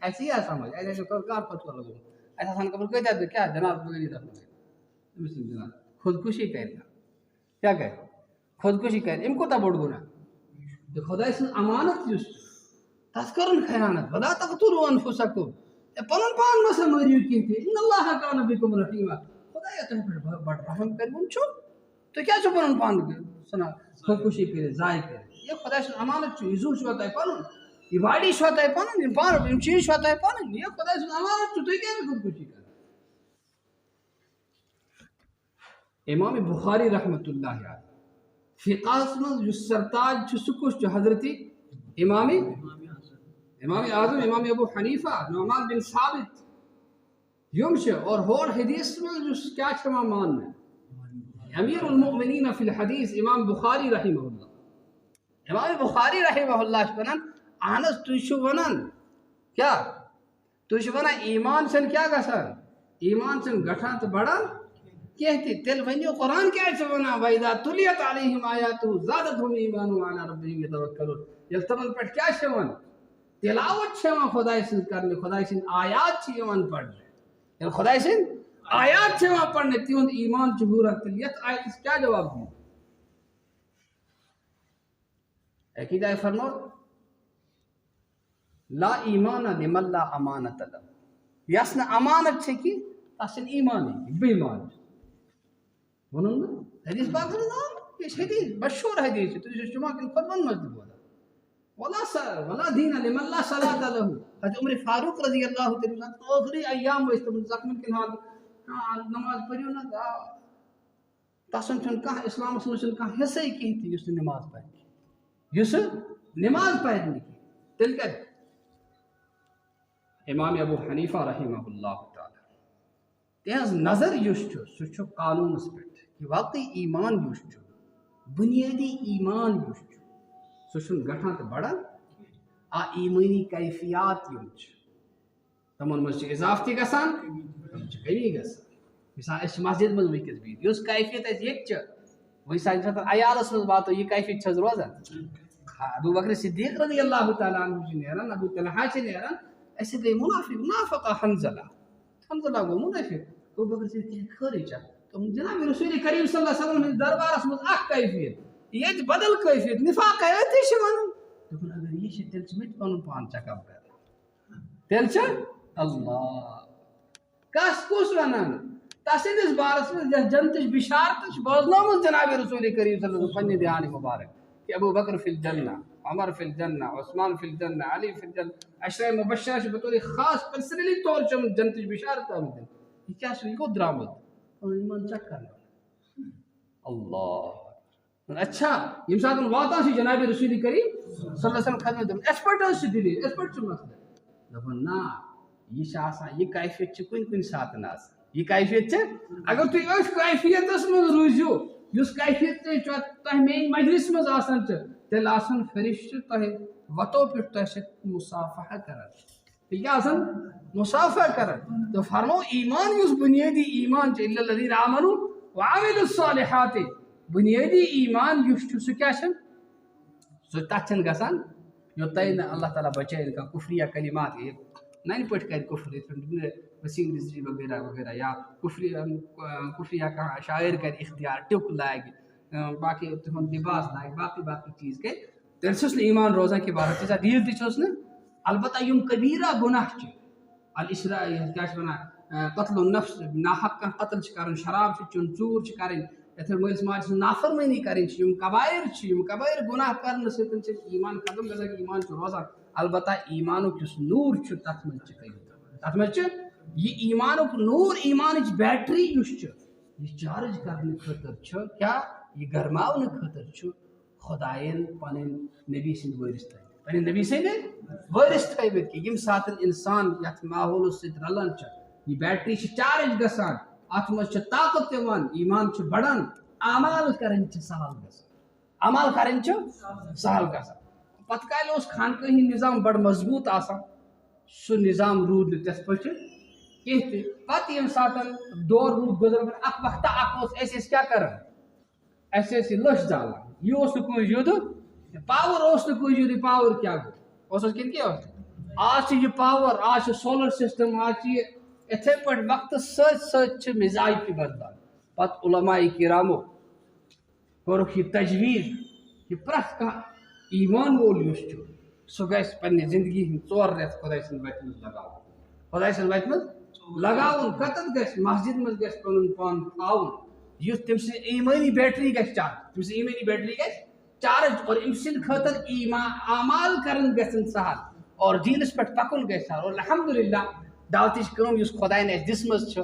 ایسی ہی سمجھ ایسے کار فتوہ لگو ایسا سن قبل کہتا ہے کیا جناب بغیر دفن مسلم جناب خودکشی کرنا کیا کہ خودکشی کرنا ان کو تا بڑھ گنا جو خدا سے امانت جس تذکرن خیانت ولا تقتلوا انفسکم پنن پان مسا مریو کی تھی ان اللہ کان بكم رحیما خدا یہ تو بڑ رحم کرون چھو تو کیا چھو پنن پان سنا خودکشی کرے ضائع کرے یہ خدا سے امانت چھو یزو چھو تا پنن یہ باڈی چھو تا پنن یہ پار یہ چیز چھو تا پنن یہ خدا سے امانت چھو تو کیا خودکشی کرے امام بخاری رحمت اللہ علیہ فقہ میں جو سرتاج جو سکوش جو حضرت امام اعظم امام ابو حنیفہ نعمان بن ثابت یمش اور ہور حدیث میں جو کیا شما مان میں امیر المؤمنین فی الحدیث امام بخاری رحمہ اللہ امام بخاری رحمہ اللہ شپنن آنس توشو ونن کیا توشو ونن ایمان سن کیا گسن ایمان سن گٹھا تو بڑا کہتی تل ونیو قرآن کیا ہے سبنا وَإِذَا تُلِيَتْ عَلَيْهِمْ آيَاتُهُ زَادَتْهُمْ إِيمَانًا وَعَلَىٰ رَبِّهِمْ يَتَوَكَّلُونَ یلتمن پٹ کیا شون تلاوت شون خدای سن کرنے خدای سن آیات شون پڑھنے یعنی خدای سن آیات شون پڑھنے تیون ایمان چبورا تلیت آیت اس کیا جواب دیا عقیدہ فرمو لا ایمان لمن لا امانت له یسن امانت چھ کی تسن ایمان بے ایمان ونن حدیث پاک نام یہ حدیث مشہور حدیث تو شما کن خودمن مسجد بولا ولا دین لمن لا صلاة له حضرت عمر فاروق رضی اللہ تعالی عنہ آخری ایام میں استم زخم کن حال نماز پڑھیو نا تسن چھن کانٛہہ اسلامس منٛز چھُنہٕ کانٛہہ حصے کینٛہہ تہِ یُس نہٕ نماز پرِ یُس نماز پرِ نہٕ کینٛہہ تیٚلہِ کتہِ امام ابو حنیفہ رحمہ اللہ تعالیٰ تہذ نظر یُس چھُ سُہ چھُ قانوٗنس پٮ۪ٹھ کہ واقعی ایمان یُس چھُ بنیٲدی ایمان یُس چھُ سُہ چھُنہٕ گژھان تہٕ بڑان ایمٲنی کیفیات یِم چھِ تمن منٛز چھِ اضافہٕ تہِ گژھان تِم چھِ کمی گژھان مثال أسۍ چھِ مسجد منٛز وٕنکیٚس بِہِتھ یُس کیفیت اَسہِ ییٚتہِ چھِ وۄنۍ سانہِ ساتہٕ عیالس منٛز واتو یہِ کیفیت چھَس روزان ابوٗ بکر صدیق رضی اللہ تعالیٰ عنہ چھُ نیران ابوٗ طلحہ چھِ نیران أسۍ گٔے منافقہ حنظلہ گوٚو منٲفِق ابوٗ بکر صدیق خٲرٕے چھا جناب رسول کریم صلی اللہ علیہ وسلم ہٕنٛدِس دربارس منٛز اکھ کیفیت ییٚتہِ بدل کیفیت نفاق أتی چھِ وَنُن دوٚپُن اگر یہِ چھِ تیٚلہِ چھِ مےٚ تہِ پنُن پان چیک اپ کران تیٚلہِ چھِ اللہ کس کُس وَنان تسٕنٛدِس بارس منٛز یۄس جنتٕچ بشارت چھِ بوزنٲومٕژ جناب رسول کریم صلی اللہ علیہ وسلم پننہِ دھیانہِ مبارک کہ ابوٗ بکر فی الجنہ عمر فی الجنہ عثمان فی الجنہ علی فی الجنہ عشرہ مبشرہ چھِ بطور خاص پرسنلی طور چھِ یِمن جنتٕچ بشارت آمٕژ دِنہٕ یہِ کیٛاہ چھُ یہِ کوٚت درٛامُت ایمان چیک کرنہٕ اللہ اچھا ییٚمہِ ساتہٕ واتان چھِ جناب رسول کریم صلی اللہ علیہ وسلم خدمت دِوان یِتھ پٲٹھۍ حظ چھِ دلیٖل یِتھ پٲٹھۍ چھُ مسلہٕ دوٚپُن نہ یہ آسان یہ کیفیت چھِ کُنہِ کُنہِ ساتہٕ آسان یہ کیفیت چھِ اگر تُہۍ أتھۍ کیفیتس منٛز روٗزِو یُس کیفیت تۄہہِ میٛانہِ مجلس منٛز آسان چھِ تیٚلہِ آسان فرشتہٕ تۄہہِ وتو پٮ۪ٹھ تۄہہِ سۭتۍ مصافحہ کران تیٚلہِ کیٛاہ آسان مصافحہ کران تہٕ فرمو ایمان یُس بُنیٲدی ایمان چھُ الا الذین آمنوا وعملوا الصالحات بُنیٲدی ایمان یُس چھُ سُہ کیٛاہ چھُ سُہ تتھ چھنہٕ گژھان یوٚتانۍ نہٕ اللہ تعالیٰ بچٲیِن کانٛہہ کُفریہ کلمات ننہِ پٲٹھۍ کرِ کُفر یِتھ پٲٹھۍ وسیٖم رِضوی وغیرہ وغیرہ یا کُفریہ کانٛہہ شاعر کرِ اختیار ٹیُک لاگہِ باقٕے تِہُنٛد لباس لاگہِ باقٕے باقٕے چیٖز کرِ تیٚلہِ چھُس نہٕ ایمان روزان کہِ بارٕ تیٖژاہ ڈیٖل تہِ چھُس نہٕ البتہ یِم کبیٖرہ گۄناہ چھِ الاشراء کیٛاہ چھِ وَنان قتل النفس ناحق کانٛہہ قتل چھِ کرُن شراب چھُ چیوٚن ژوٗر چھِ کرٕنۍ یِتھ پٲٹھۍ مٲلِس ماجہِ ہٕنٛز نافرمٲنی کرٕنۍ چھِ یِم کبایِر گۄناہ کرنہٕ سۭتۍ چھِ ایمان ختم گژھان کہِ ایمان چھُ روزان البتہ ایمانُک یُس نوٗر چھُ تتھ منٛز چھِ کمی تتھ منٛز چھِ یہِ ایمانُک نوٗر ایمانٕچ بیٹری یُس چھِ یہِ چارٕج کرنہٕ خٲطرٕ چھُ کیٛاہ یہِ گرماونہٕ خٲطرٕ چھُ خۄدایَن پنٕنۍ نبی سٕنٛدۍ وٲرِث تھٲومٕتۍ پنٕنۍ نبی سٕنٛدۍ وٲرِث تھٲومٕتۍ کہِ ییٚمہِ ساتہٕ انسان یتھ ماحولس سۭتۍ رلان چھِ یہِ بیٹری چھِ چارٕج گژھان اتھ منٛز چھِ طاقت یِوان ایمان چھُ بڑان اعمال کرٕنۍ چھِ سہل گژھان عمل کرٕنۍ چھِ سہل گژھان پتہٕ کالہِ اوس خانقٲہی نظام بڑٕ مضبوٗط آسان سُہ نظام روٗد نہٕ تِتھ پٲٹھۍ کینٛہہ تہِ پتہٕ ییٚمہِ ساتہٕ دور روٗد گُزران اکھ وقتہ اکھ اوس أسۍ ٲسۍ کیٛاہ کران اَسہِ ٲسۍ یہِ لٔچھ زالان یہِ اوس نہٕ کٲنٛسہِ یوٚدُر پاور اوس نہٕ کٲنٛسہِ یوٚدُر پاور کیٛاہ گوٚو اوس حظ کِنہٕ کیٛاہ اوس آز چھُ یہِ پاور آز چھُ سولر سسٹم آز چھِ یہِ یِتھٕے پٲٹھۍ وقتس سۭتۍ سۭتۍ چھِ مِزاج تہِ بدلان پتہٕ علماء کرامو کوٚرُکھ یہِ تجویٖز کہِ پرٛٮ۪تھ کانٛہہ ایمان وول یُس چھُ سُہ گژھِ پننہِ زندگی ہٕنٛدۍ 4 رٮ۪تھ خۄداے سٕنٛدِ وتہِ منٛز لگاوُن خۄداے سٕنٛدِ وتہِ منٛز لگاوُن کتٮ۪تھ گژھِ مسجد منٛز گژھِ پنُن پان تھاوُن یُتھ تٔمۍ سٕنٛز ایمٲنی بیٹری گژھِ چارج تٔمۍ سٕنٛز ایمٲنی بیٹری گژھِ چارج اور أمۍ سٕنٛدِ خٲطرٕ اعمال کرٕنۍ گژھن سہل اور دیٖنس پٮ۪ٹھ پکُن گژھِ سہل اور الحمدللہ دعوتٕچ کٲم یُس خۄداین اَسہِ دِژمٕژ چھِ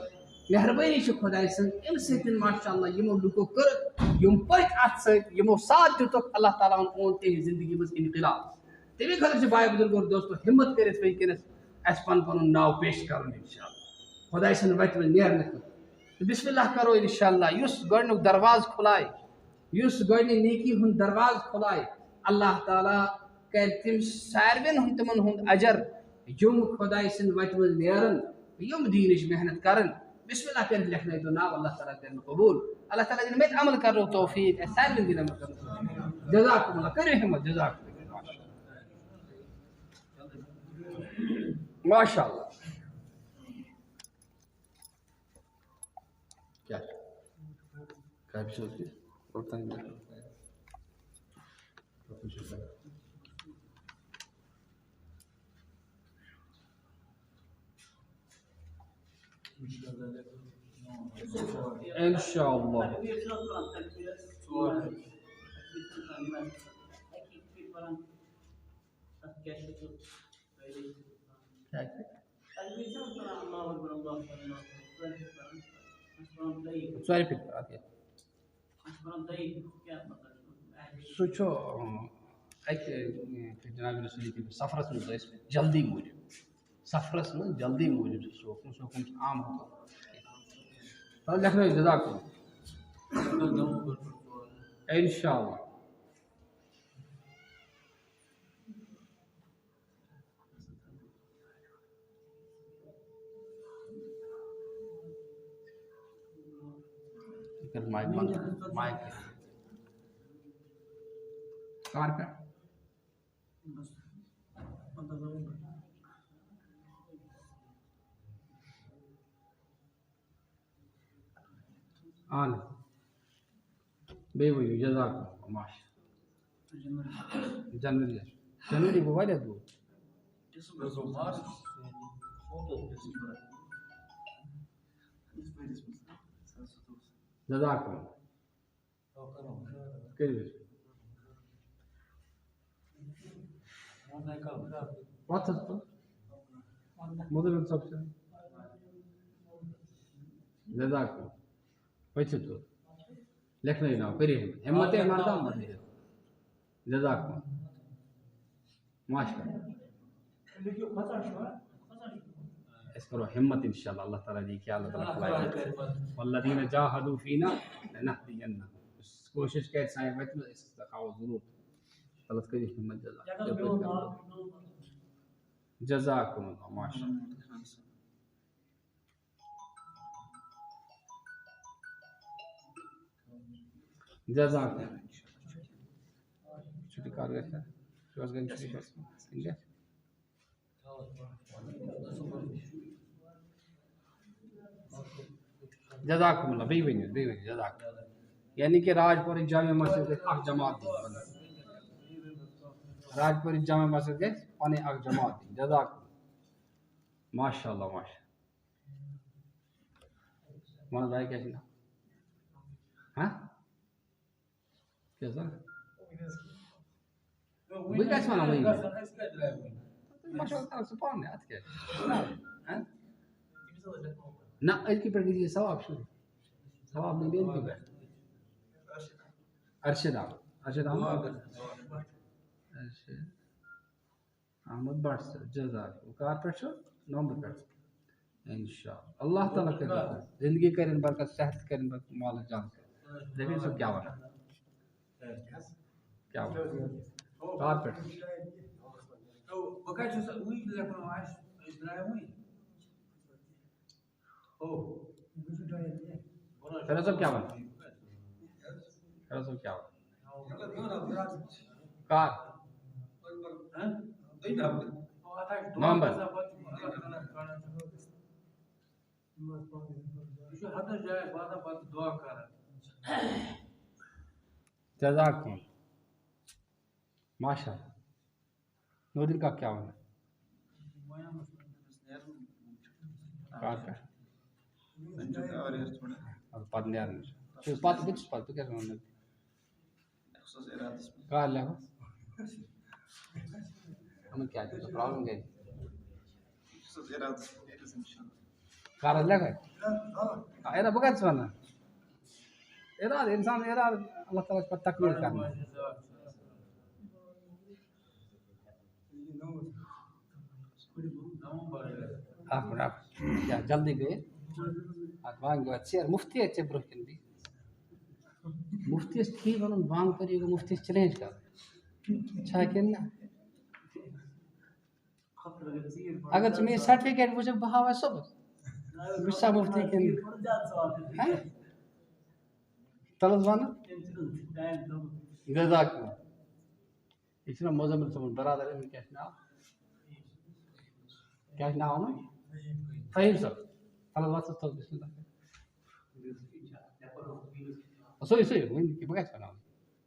مہربٲنی چھِ خۄداے سٕنٛز اَمہِ سۭتۍ ماشاء اللہ یِمو لُکو کٔر یِم پٔکۍ اتھ سۭتۍ یِمو ساتھ دِتُکھ اللہ تعالیٰ ہن اوٚن تِہنٛزِ زندگی منٛز انقلاب تَمے خٲطرٕ چھِ بھاے بُزرگ اور دوستو ہمت کٔرِتھ وٕنکیٚنس اَسہِ پنُن ناو پیش کرُن انشاء اللہ خۄداے سٕنٛدِ وتہِ منٛز نیرنہٕ خٲطرٕ تہٕ بسم اللہ کرو انشاء اللہ یُس گۄڈٕنیُک دروازٕ کھُلایہِ یُس گۄڈٕنِچ نیکی ہُنٛد دروازٕ کھُلایہِ اللہ تعالیٰ کرِ تِم ساروین ہُنٛد تِمن ہُنٛد اجر یِم خۄداے سٕنٛدِ وتہِ منٛز نیرن یِم دیٖنٕچ محنت کرن بسم اللہ کٔرِتھ لیکھنٲیتو ناو اللہ تعالیٰ کرن قبوٗل اللہ تعالیٰ دِنہٕ مےٚ تہِ عمل کرنُک توفیٖق اَسہِ سارنٕے دِنہٕ عمل کرنُک توفیٖق جزاکُم اللہ کٔرِو ہمت جزاکُم ماشاء اللہ کیٛاہ انشاء اللہ ژورِ پھِرِ سُہ چھُ اَکہِ جناب رسول کی سفرس منٛز ٲسۍ جلدی موٗجوٗب سفرس منٛز جلدی موٗجوٗب چھُ سُہ حُکم چھُ عام حُکم لیکھنٲیِو جزاک اِنشاء اللہ مائک بند مائک کار پہ آن بیٚیہِ ؤنِو جزاک ماشا جنؤری جنؤری گوٚو واریاہ دوٗر جزاک کٔرِو وَتھ حظ مُدَثِر صٲب چھِ جزاک پٔژھِو تُل لیکھنٲیِو ناو کٔرِو ہِمت مردہ مدد جزاک ماشاء أسۍ کرو ہمت انشاء اللہ اللہ تعالیٰ دی کیا اللہ تعالیٰ کھلایہِ والذین جاہدوا فینا لنہدینہم کوشش کرِ سانہِ وَتہِ منٛز أسۍ دکھاوو ضروٗر تلس کٔرِو ہمت جزاکم اللہ ماشاء جزاک چھُٹی کر گژھِ صُبحس گژھِ چھُٹی گژھِ جزاکم اللہ بیٚیہِ ؤنِو جزاک یعنی کہ راج پورٕچ جامع مسجد گژھِ اکھ جماعت دِنۍ راج پورٕچ جامع مسجد گژھِ پنٕنۍ اکھ جماعت دِنۍ جزاک ماشاء اللہ ماشاء محمد بھائی کیٛاہ چھُ ناو کیٛاہ سا بہٕ کیٛاہ چھُس وَنان وٕنۍ مشورٕ کَرو ژٕ پانہٕ اَتھ کیٛاہ نہ أزکہِ پٮ۪ٹھ گژھِ یہِ ثواب شروٗع ثواب مِلہِ أزکہِ پٮ۪ٹھ ارشد احمد بٹ صٲب جزاک کر پٮ۪ٹھ چھُ نومبر پٮ۪ٹھ انشاء اللہ اللہ تعالیٰ کٔرِنۍ زندگی کٔرِنۍ برکت صحت کٔرِنۍ برکت مالس جان دٔلیٖل صٲب کیٛاہ وَنان کیٛاہ وَنان کر پٮ۪ٹھ فیروز صٲب کیٛاہ وَنان فیروز صٲب کیٛاہ وَنان کر نومبر جزاک ماشاء اللہ نوردین کا کیا ہونا پتہ نیرن پتہ بہٕ چھُس پتہ بہٕ کیٛاہ وَنہٕ کر لیکھو یِمن کیٛاہ چھِ پرٛابلِم گٔے کر حظ لیکھے ارادٕ بہٕ کَتہِ چھُس وَنان ارادٕ اِنسان ارادٕ اللہ تعالیٰ چھُ پتہٕ تکمیٖل کران کیٛاہ جلدی گٔے اَتھ بانٛگہِ واتہِ ژیر مُفتی ژےٚ برٛونٛہہ کِنۍ بیٚیہِ مُفتیَس ٹھیٖک وَنُن بنٛد کٔرِو گوٚو مُفتیَس چیلینج کَرُن چھا کِنہٕ نہ اگر ژٕ میٛٲنۍ سرٹِفِکیٹ وٕچھکھ بہٕ ہاوے صُبحس بہٕ چھُسا مُفتی کِنہٕ تَلہٕ حظ وَنہٕ جزاک یہِ چھُنہ مُزمِل صٲبُن برادر أمِس کیٛاہ چھُ ناو کیٛاہ چھُ ناو یِمن فہیٖم صٲب تَلہٕ حظ وَتھ حظ تھوٚد بِسمِ اللہ سُے وٕنہِ بہٕ کَتہِ وَنان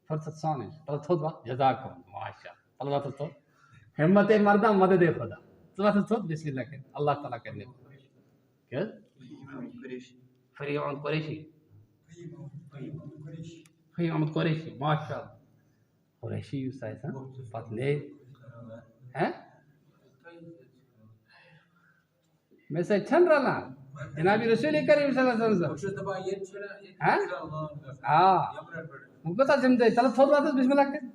فرصت سان تَلہٕ تھوٚد وَتھ جزاک ماشاء تَلہٕ وَتھ حظ تھوٚد ہمت مردہ مدد خدا ژٕ وَتھ حظ تھوٚد بِسمِ اللہ کٔرِتھ اللہ تعالیٰ کَرِ کیٛاہ حظ فریٖم احمد قریشی فہیٖم احمد قریشی ماشاء اللہ قریشی یُس آسہِ پَتہٕ نیرِ میں سے چھن رہا جناب رسول کریم صلی اللہ علیہ وسلم ہاں وہ پتہ جمدے چلو تھوڑ بات بسم اللہ کہ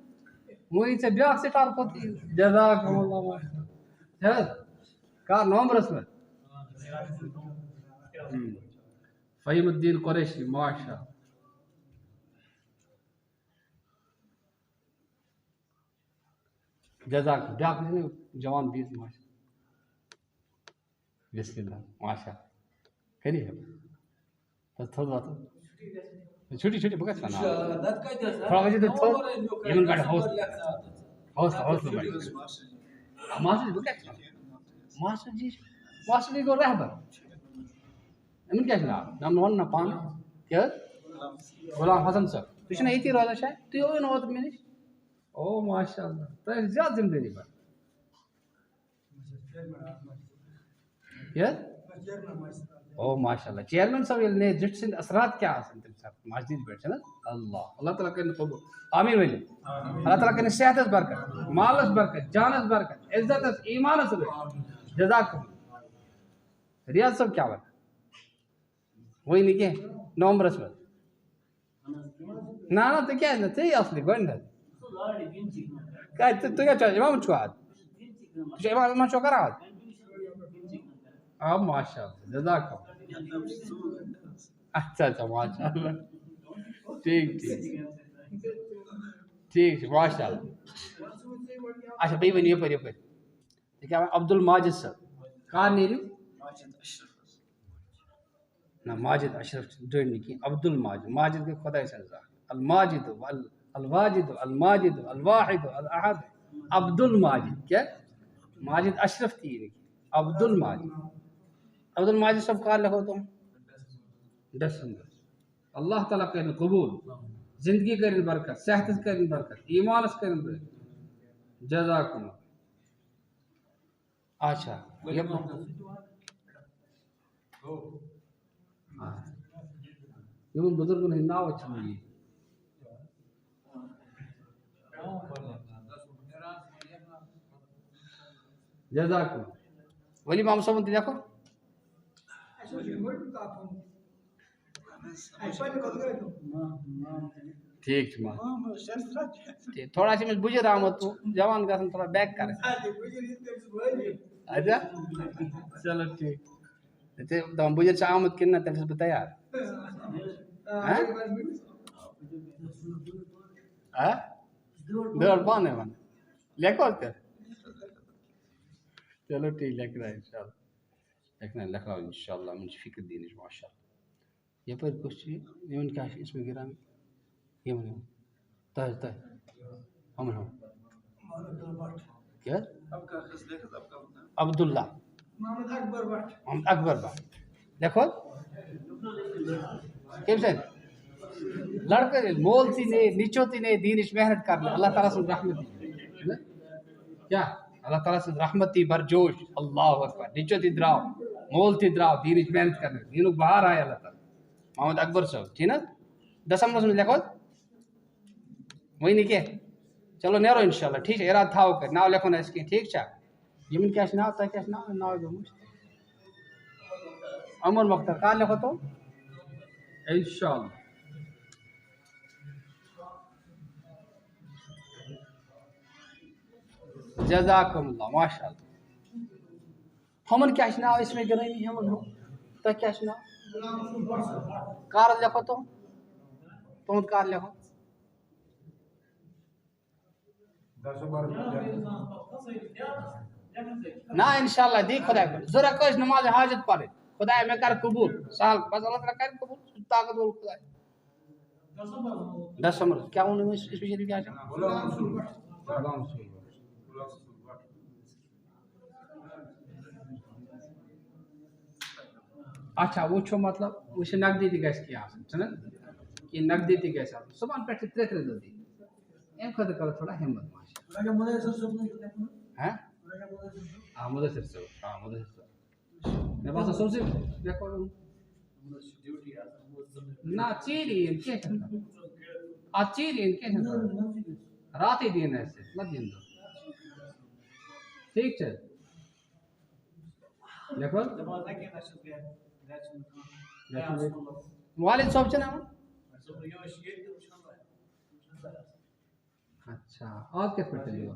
وہی سے بیاہ سٹار پتی جزاکم اللہ خیر کار نومبرس میں فہیم الدین قریشی ماشاء جزاک بیاہ جوان بیس ماشاء بسم اللہ ماشاء کریے بس تھوڑ بات چھوٹی چھوٹی بگت کا نام تھوڑا بجے تو تھوڑ یمن بیٹھ حوصلہ بیٹھ ماسٹر بگت ماسٹر جی کو رہبر یمن کیا نام ون نہ پان کیا غلام حسن صاحب تو چھنا یتی روزان شاید تو یو نوت میں نش او ماشاء اللہ تو زیادہ ذمہ داری پر کیا او ماشاء اللہ چیئرمین صاحب نے جٹ سند اثرات کیا آسن تم سب مسجد بیٹھ نا اللہ تعالیٰ کرنے قبول آمین ویلی اللہ تعالیٰ کرنے صحت برکت مالس برکت جانس برکت عزت ایمان سے جزاکم ریاض صاحب کیا بات وہی نہیں کہ نومبرس میں نا تو کیا ہے تی اصلی گوند تو کیا چاہیے امام چھو آد تو امام چھو کرا آد اب ماشاء اللہ جزاکم اچھا ماشاء اللہ ٹھیک ٹھیک ماشاء اللہ اچھا بھائی ونی یہ پر کیا عبد الماجد صاحب کار نیرو نا ماجد اشرف ڈرنی کی عبد الماجد ماجد کے خدا سنزا الماجد الواجد الماجد الواحد الاحد عبد الماجد کیا ماجد اشرف تھی عبد الماجد سب کار لکھو تم دسمبر اللہ تعالیٰ کرن قبول زندگی کرن برکت صحت کرن برکت ایمان کرن برکت جزاکم اچھا یمن بزرگن ہند ناو اچھا جزاکم ولی مام صاحب دیکھو ٹھیک تھوڑا سی میں بجر آمد تو جوان گھن تھوڑا بیک کر اچھا چلو ٹھیک دم بجر سے آمد کن تم سے تیار دور پانے من لکھو چلو ٹھیک لکھ رہا ہے انشاءاللہ لکھ رہا ہوں انشاءاللہ من فکر دینش ماشاءاللہ یہ پر کچھ یمن کیا اس میں گرام یمن تہ امن کیا عبداللہ محمد اکبر بٹ دیکھو کیم سے لڑکے مول تھی نے نیچو تھی نے دینش محنت کر لے اللہ تعالیٰ سے رحمت کیا اللہ تعالیٰ سے رحمتی برجوش اللہ اکبر نیچو تھی دراؤ مول تھی دراؤ دینش محنت کرنے دینوں باہر آئے اللہ تعالیٰ محمد اکبر صاحب ٹھیک نا دسمبر میں لکھو وہی نہیں کہ چلو نیرو انشاءاللہ ٹھیک ہے اراد تھاو کر ناو لکھو نا اس کی ٹھیک چا یمن کیا ناو تا کیا ناو جو عمر مختار کہاں لکھو تو انشاءاللہ جزاکم اللہ ماشاءاللہ ہمن کیا ناو اس میں گرامی ہمن ہو تا کیا ناو کار لکھو تو تم کار لکھو نا انشاءاللہ دی خدا کر ذرا کچھ نماز حاجت پڑھے خدا میں کر قبول سال بس اللہ تعالیٰ کر قبول طاقت بول خدا دسمبر کیا انہوں نے اس شریف کیا اچھا وہ چھو مطلب اسے نقدی تھی گیس کیا سنا کہ نقدی تھی گیس صبح پہ ترے دی ایم خود کرو تھوڑا ہمت ہاں ہاں مدثر میں بس سب سے دیکھو نا چیری ان کے چیری ان کے رات ہی دین ایسے مت دین دو ٹھیک ہے دیکھو والد صاحب چھنا اچھا آج کتھ پہ چلیے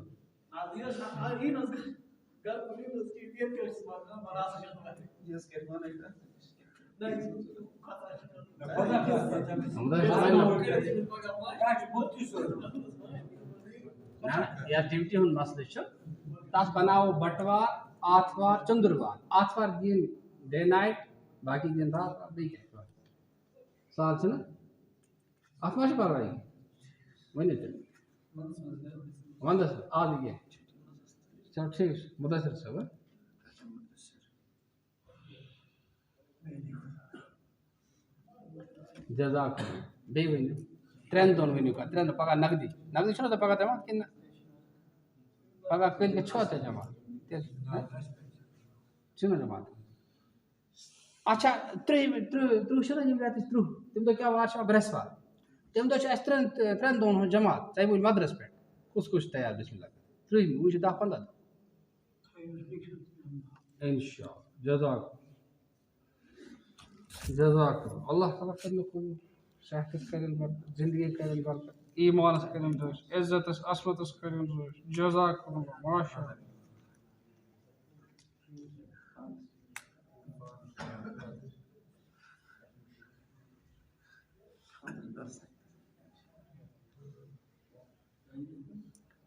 یا ڈیوٹی ہند مسئلہ تس بناو بٹوار آتوار چندروار آتوار دین ڈے نائٹ باقی دن رات بیٚیہِ کیٛاہ سہل چھُنہ اتھ ما چھُ پرواے ؤنِو تیٚلہِ ونٛدس آز نہٕ کینٛہہ چلو ٹھیٖک چھُ مُدثر صٲب جزاک اللہ بیٚیہِ ؤنِو ترٛٮ۪ن دۄہن ؤنِو کتھ ترٛٮ۪ن دۄہن پگاہ نقدی نقدی چھُنہ تۄہہِ پگاہ دِوان کِنہٕ نہ پگاہ کٲلۍکٮ۪تھ چھُوا تۄہہِ جمع چھُنہ جمع اچھا تٕرٛہ چھُنہ ییٚمہِ رٮ۪تٕچ 30 تَمہِ دۄہ کیٛاہ وار چھِ برٛٮ۪سوار تَمہِ دۄہ چھُ اَسہِ ترٛٮ۪ن دۄہن ہُنٛد جماعت ژَمہِ موٗجوٗب مدرس پٮ۪ٹھ کُس چھُ تیار بسم اللہ 30 وۄنۍ چھِ 10-15 دۄہ انشاء اللہ جزاک اللہ تعالیٰ کرن قبوٗل صحتس کرن برکت زندگی کرن برکت ایمانس کرن رٲچھ عزتس عصمتس کرن رٲچھ جزاک اللہ ماشاء اللہ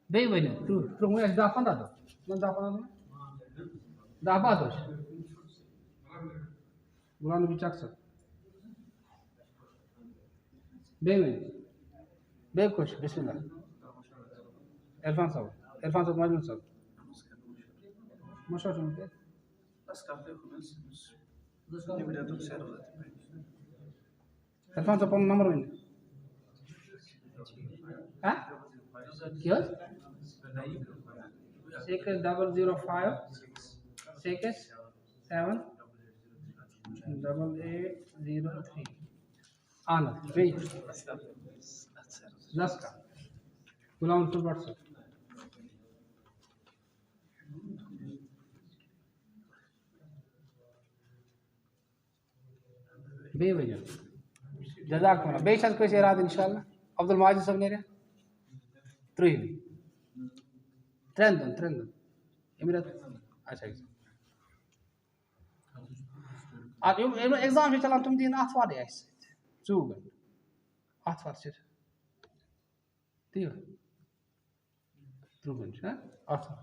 بیٚیہِ ؤنِو 30 وۄنۍ آسہِ 10-15 دۄہ 10-15 دۄہ 10-12 دۄہ چھِ غلام نبی چک صٲب بیٚیہِ ؤنِو بیٚیہِ کُس چھُ بسم اللہ عرفان صٲب مجموٗد صٲب مشورٕ چھُنہٕ کینٛہہ عرفان صٲب پنُن نمبر ؤنِو کیٛاہ حظ 6005 678803 اہن حظ بیٚیہِ لسکا غلام رسول بٹ صٲب بیٚیہِ ؤنِو جزاک اللہ بیٚیہِ چھِ حظ کٲنٛسہِ اِرادٕ اِنشاء اللہ عبدالماجد صٲب نیرِ 30 3 دۄہن ییٚمہِ رٮ۪تہٕ اچھا یِم ایٚگزام چھِ چلان تِم دِیِن آتھوارٕے اَسہِ سۭتۍ 24 گنٹہٕ آتھوار چھِ تی 30 گنٹہٕ آتھوار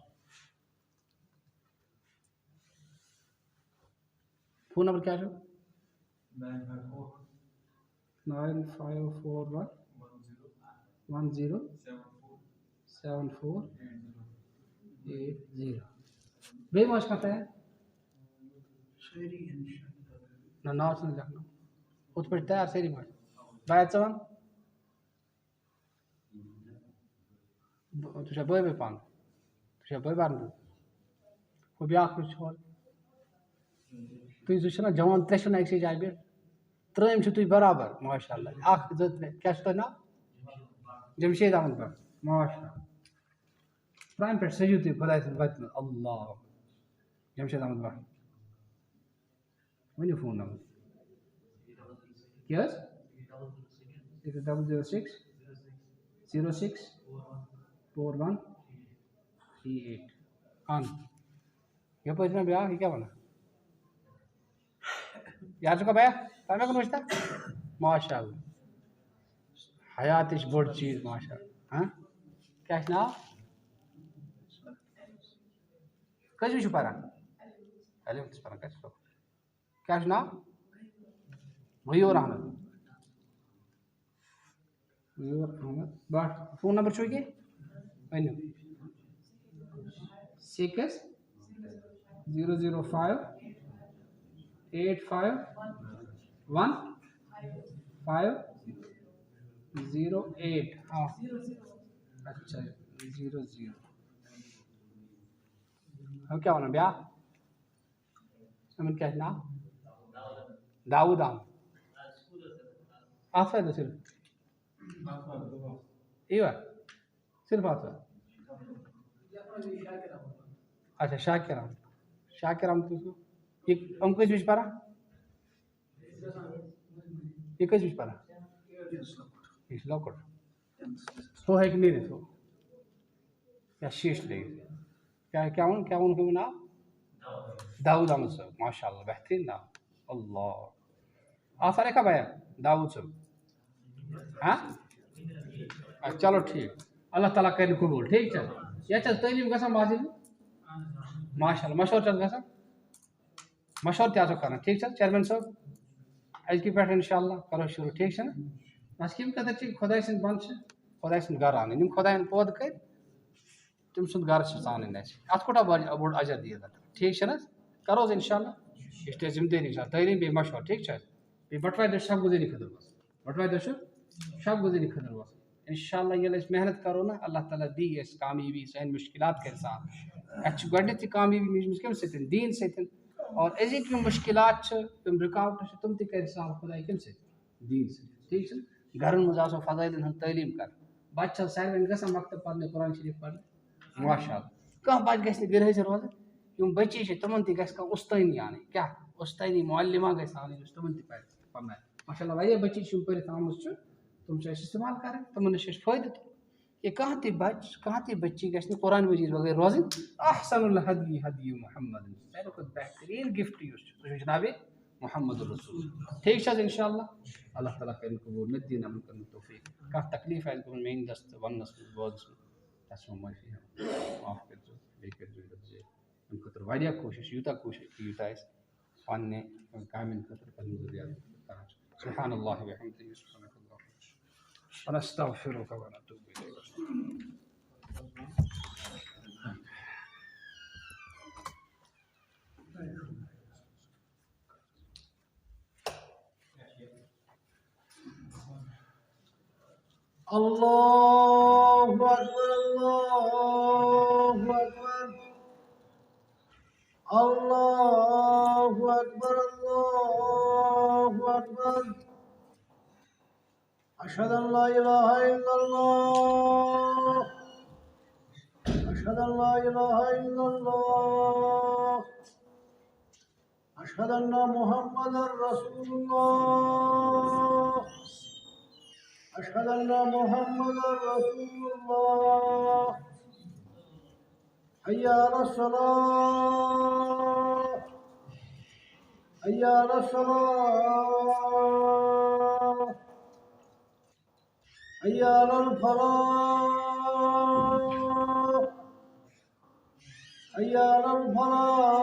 فون نمبر کیٛاہ چھُ 9541 107480 بیٚیہِ ما چھُ کانٛہہ تیار نہ ناو چھُنہٕ لیکھناوُن ہُتھ پٲٹھۍ تیار سٲری پٲٹھۍ بایا ژٕ وَن تُہۍ چھا بٲے پانہٕ تُہۍ چھا بٲے بارٕنۍ ہُہ بیٛاکھ کُس چھُ ہورٕ تُہۍ زٕ چھِو نہ جوان ترٛےٚ چھِو نہ أکسٕے جایہِ پٮ۪ٹھ ترٛٲیِم چھِو تُہۍ برابر ماشاء اللہ 1 2 3 کیٛاہ چھُ تۄہہِ ناو جمشید احمد بٹ ماشاء اللہ پرٛانہِ پٮ۪ٹھ سٔجِو تُہۍ خۄداے سٕنٛدِ وَتہِ منٛز اللہ جمشید احمد بٹ ؤنِو فون نمبر کیٛاہ حظ 006 4138 اہن یپٲرۍ چھُنہ بیٛاکھ یہِ کیٛاہ وَنان یارٕ چھُکھا بیا تۄہہِ مےٚ کوٚر وٕچھتا ماشاء اللہ حیاتٕچ بوٚڑ چیٖز ماشاء اللہ کیٛاہ چھُ ناو کٔژمہِ چھُو پران 11th پران کَتہِ چھُ کیٛاہ چھُ ناو غیوٗر احمد بٹ فون نمبر چھُو کینٛہہ ؤنِو 6 005 85 1508 اچھا 00 ہم کیا ونان بیٛاکھ یِمن کیٛاہ چھُ ناو داوٗد احمد آتھوارِ دۄہ صرف ییٖوا صرف آتھوار اچھا شاکر احمد تُہۍ چھُو ہم کس بچ پارا یہ کس بچ پارا یہ لوکٹ ہو ہے کہ نہیں تو یا شیش لے کیا ان نام داؤد احمد صاحب ماشاء اللہ بہترین نام اللہ آپ سارے کب آیا داؤد صاحب ہاں چلو ٹھیک اللہ تعالیٰ کرِ قبول ٹھیک ہے یہ تعلیم گژھان مسجد ماشاء اللہ مشور گژھان مشور تہِ آسو کران ٹھیک چیئرمین صاحب أزکہِ پٮ۪ٹھ انشاء اللہ کرو شروع ٹھیک نا بس کم قدر خداے سٕنٛدۍ بنٛد خداے سُنٛد گرٕ اَنٕنۍ یِم خداین پٲدٕ کٔرۍ تِم سُنٛد گرٕ چھِ ژانٕنۍ اَسہِ اَتھ کوٗتاہ بوٚڑ اجر دِیہِ ٹھیک چھِ حظ کرو حظ انشاء اللہ یہ چھِ ذمہٕ دٲری تعلیٖم بیٚیہِ مشور ٹھیک چھِ حظ بیٚیہِ بٹوارِ دۄہ چھِ شب گُزٲری خٲطرٕ وَسُن بٹوارِ دۄہ چھُ شب گُزٲری خٲطرٕ وَسُن انشاء اللہ ییٚلہِ أسۍ محنت کرو نا اللہ تعالیٰ دی اَسہِ کامیٲبی سٲنۍ مُشکلات کَرِ صاف اَسہِ چھِ گۄڈٕنیٚتھٕے کامیٲبی میٖجمٕژ کَمہِ سۭتۍ دیٖن سۭتۍ اور أزِکۍ یِم مُشکلات چھِ یِم رُکاوٹہٕ چھِ تِم تہِ کَرِ صاف خۄداے کَمہِ سۭتۍ دیٖن سۭتۍ ٹھیک چھِ گرن منٛز آسو فضٲیلن ہٕنٛز تعلیٖم کران بچہٕ چھِ ساروِین گژھان مکتب پرنہِ قرآن شریٖف پرنہِ ماشاء اللہ کانٛہہ بچہٕ گژھِ نہٕ بے حٲضِر روزٕنۍ یِم بچی چھِ تِمن تہِ گژھِ کانٛہہ اُستٲنی اَنٕنۍ کیٛاہ اُستٲنی معلِمہ گژھِ اَنٕنۍ یُس تِمن تہِ پرِ پرناوِ ماشاء اللہ واریاہ بچی چھِ یِم پٔرِتھ آمٕژ چھِ تِم چھِ اَسہِ استعمال کرٕنۍ تِمن نِش چھِ اَسہِ فٲیدٕ تُلُن کہ کانٛہہ تہِ بچہٕ کانٛہہ تہِ بچی گژھِ نہٕ قرآن مجیٖد بغٲر روزٕنۍ احسن الحدی حدی محمد ساروی کھۄتہٕ بہتریٖن گفٹ یُس چھُ سُہ چھُ جنابِ محمد الرسول ٹھیک چھِ حظ انشاء اللہ اللہ تعالیٰ کٔرِنۍ قبوٗل مےٚ تہِ دِیِن عمل کرنُک توفیٖق کانٛہہ تکلیٖف آسہِ گوٚمُت میٛانہِ دستہٕ وننس منٛز بوزنس منٛز تَتھ چھِ معٲفی ہٮ۪وان معاف کٔرۍزیو بیٚیہِ کٔرۍزیو اَمہِ خٲطرٕ واریاہ کوٗشِش یوٗتاہ کوٗشِش کہِ یوٗتاہ أسۍ پننہِ کامٮ۪ن خٲطرٕ پننہِ ضروٗریاتن خٲطرٕ کران چھِ سبحان اللہ وبحمدہ سبحانک اللہم ونستغفرک ونتوب الیک اللہ اکبر اللہ اکبر اللہ اکبر اللہ اکبر اشہد ان لا الہ الا اللہ اشہد ان لا الہ الا اللہ اشہد ان محمد رسول اللہ اشہد ان محمد رسول اللہ حی علی الصلاۃ حی علی الصلاۃ حی علی الفلاح حی علی الفلاح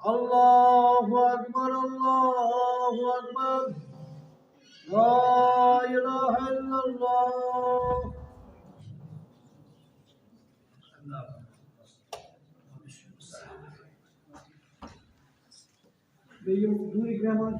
اللہ اکبر اللہ اکبر لا الہ الا اللہ دوری گرامر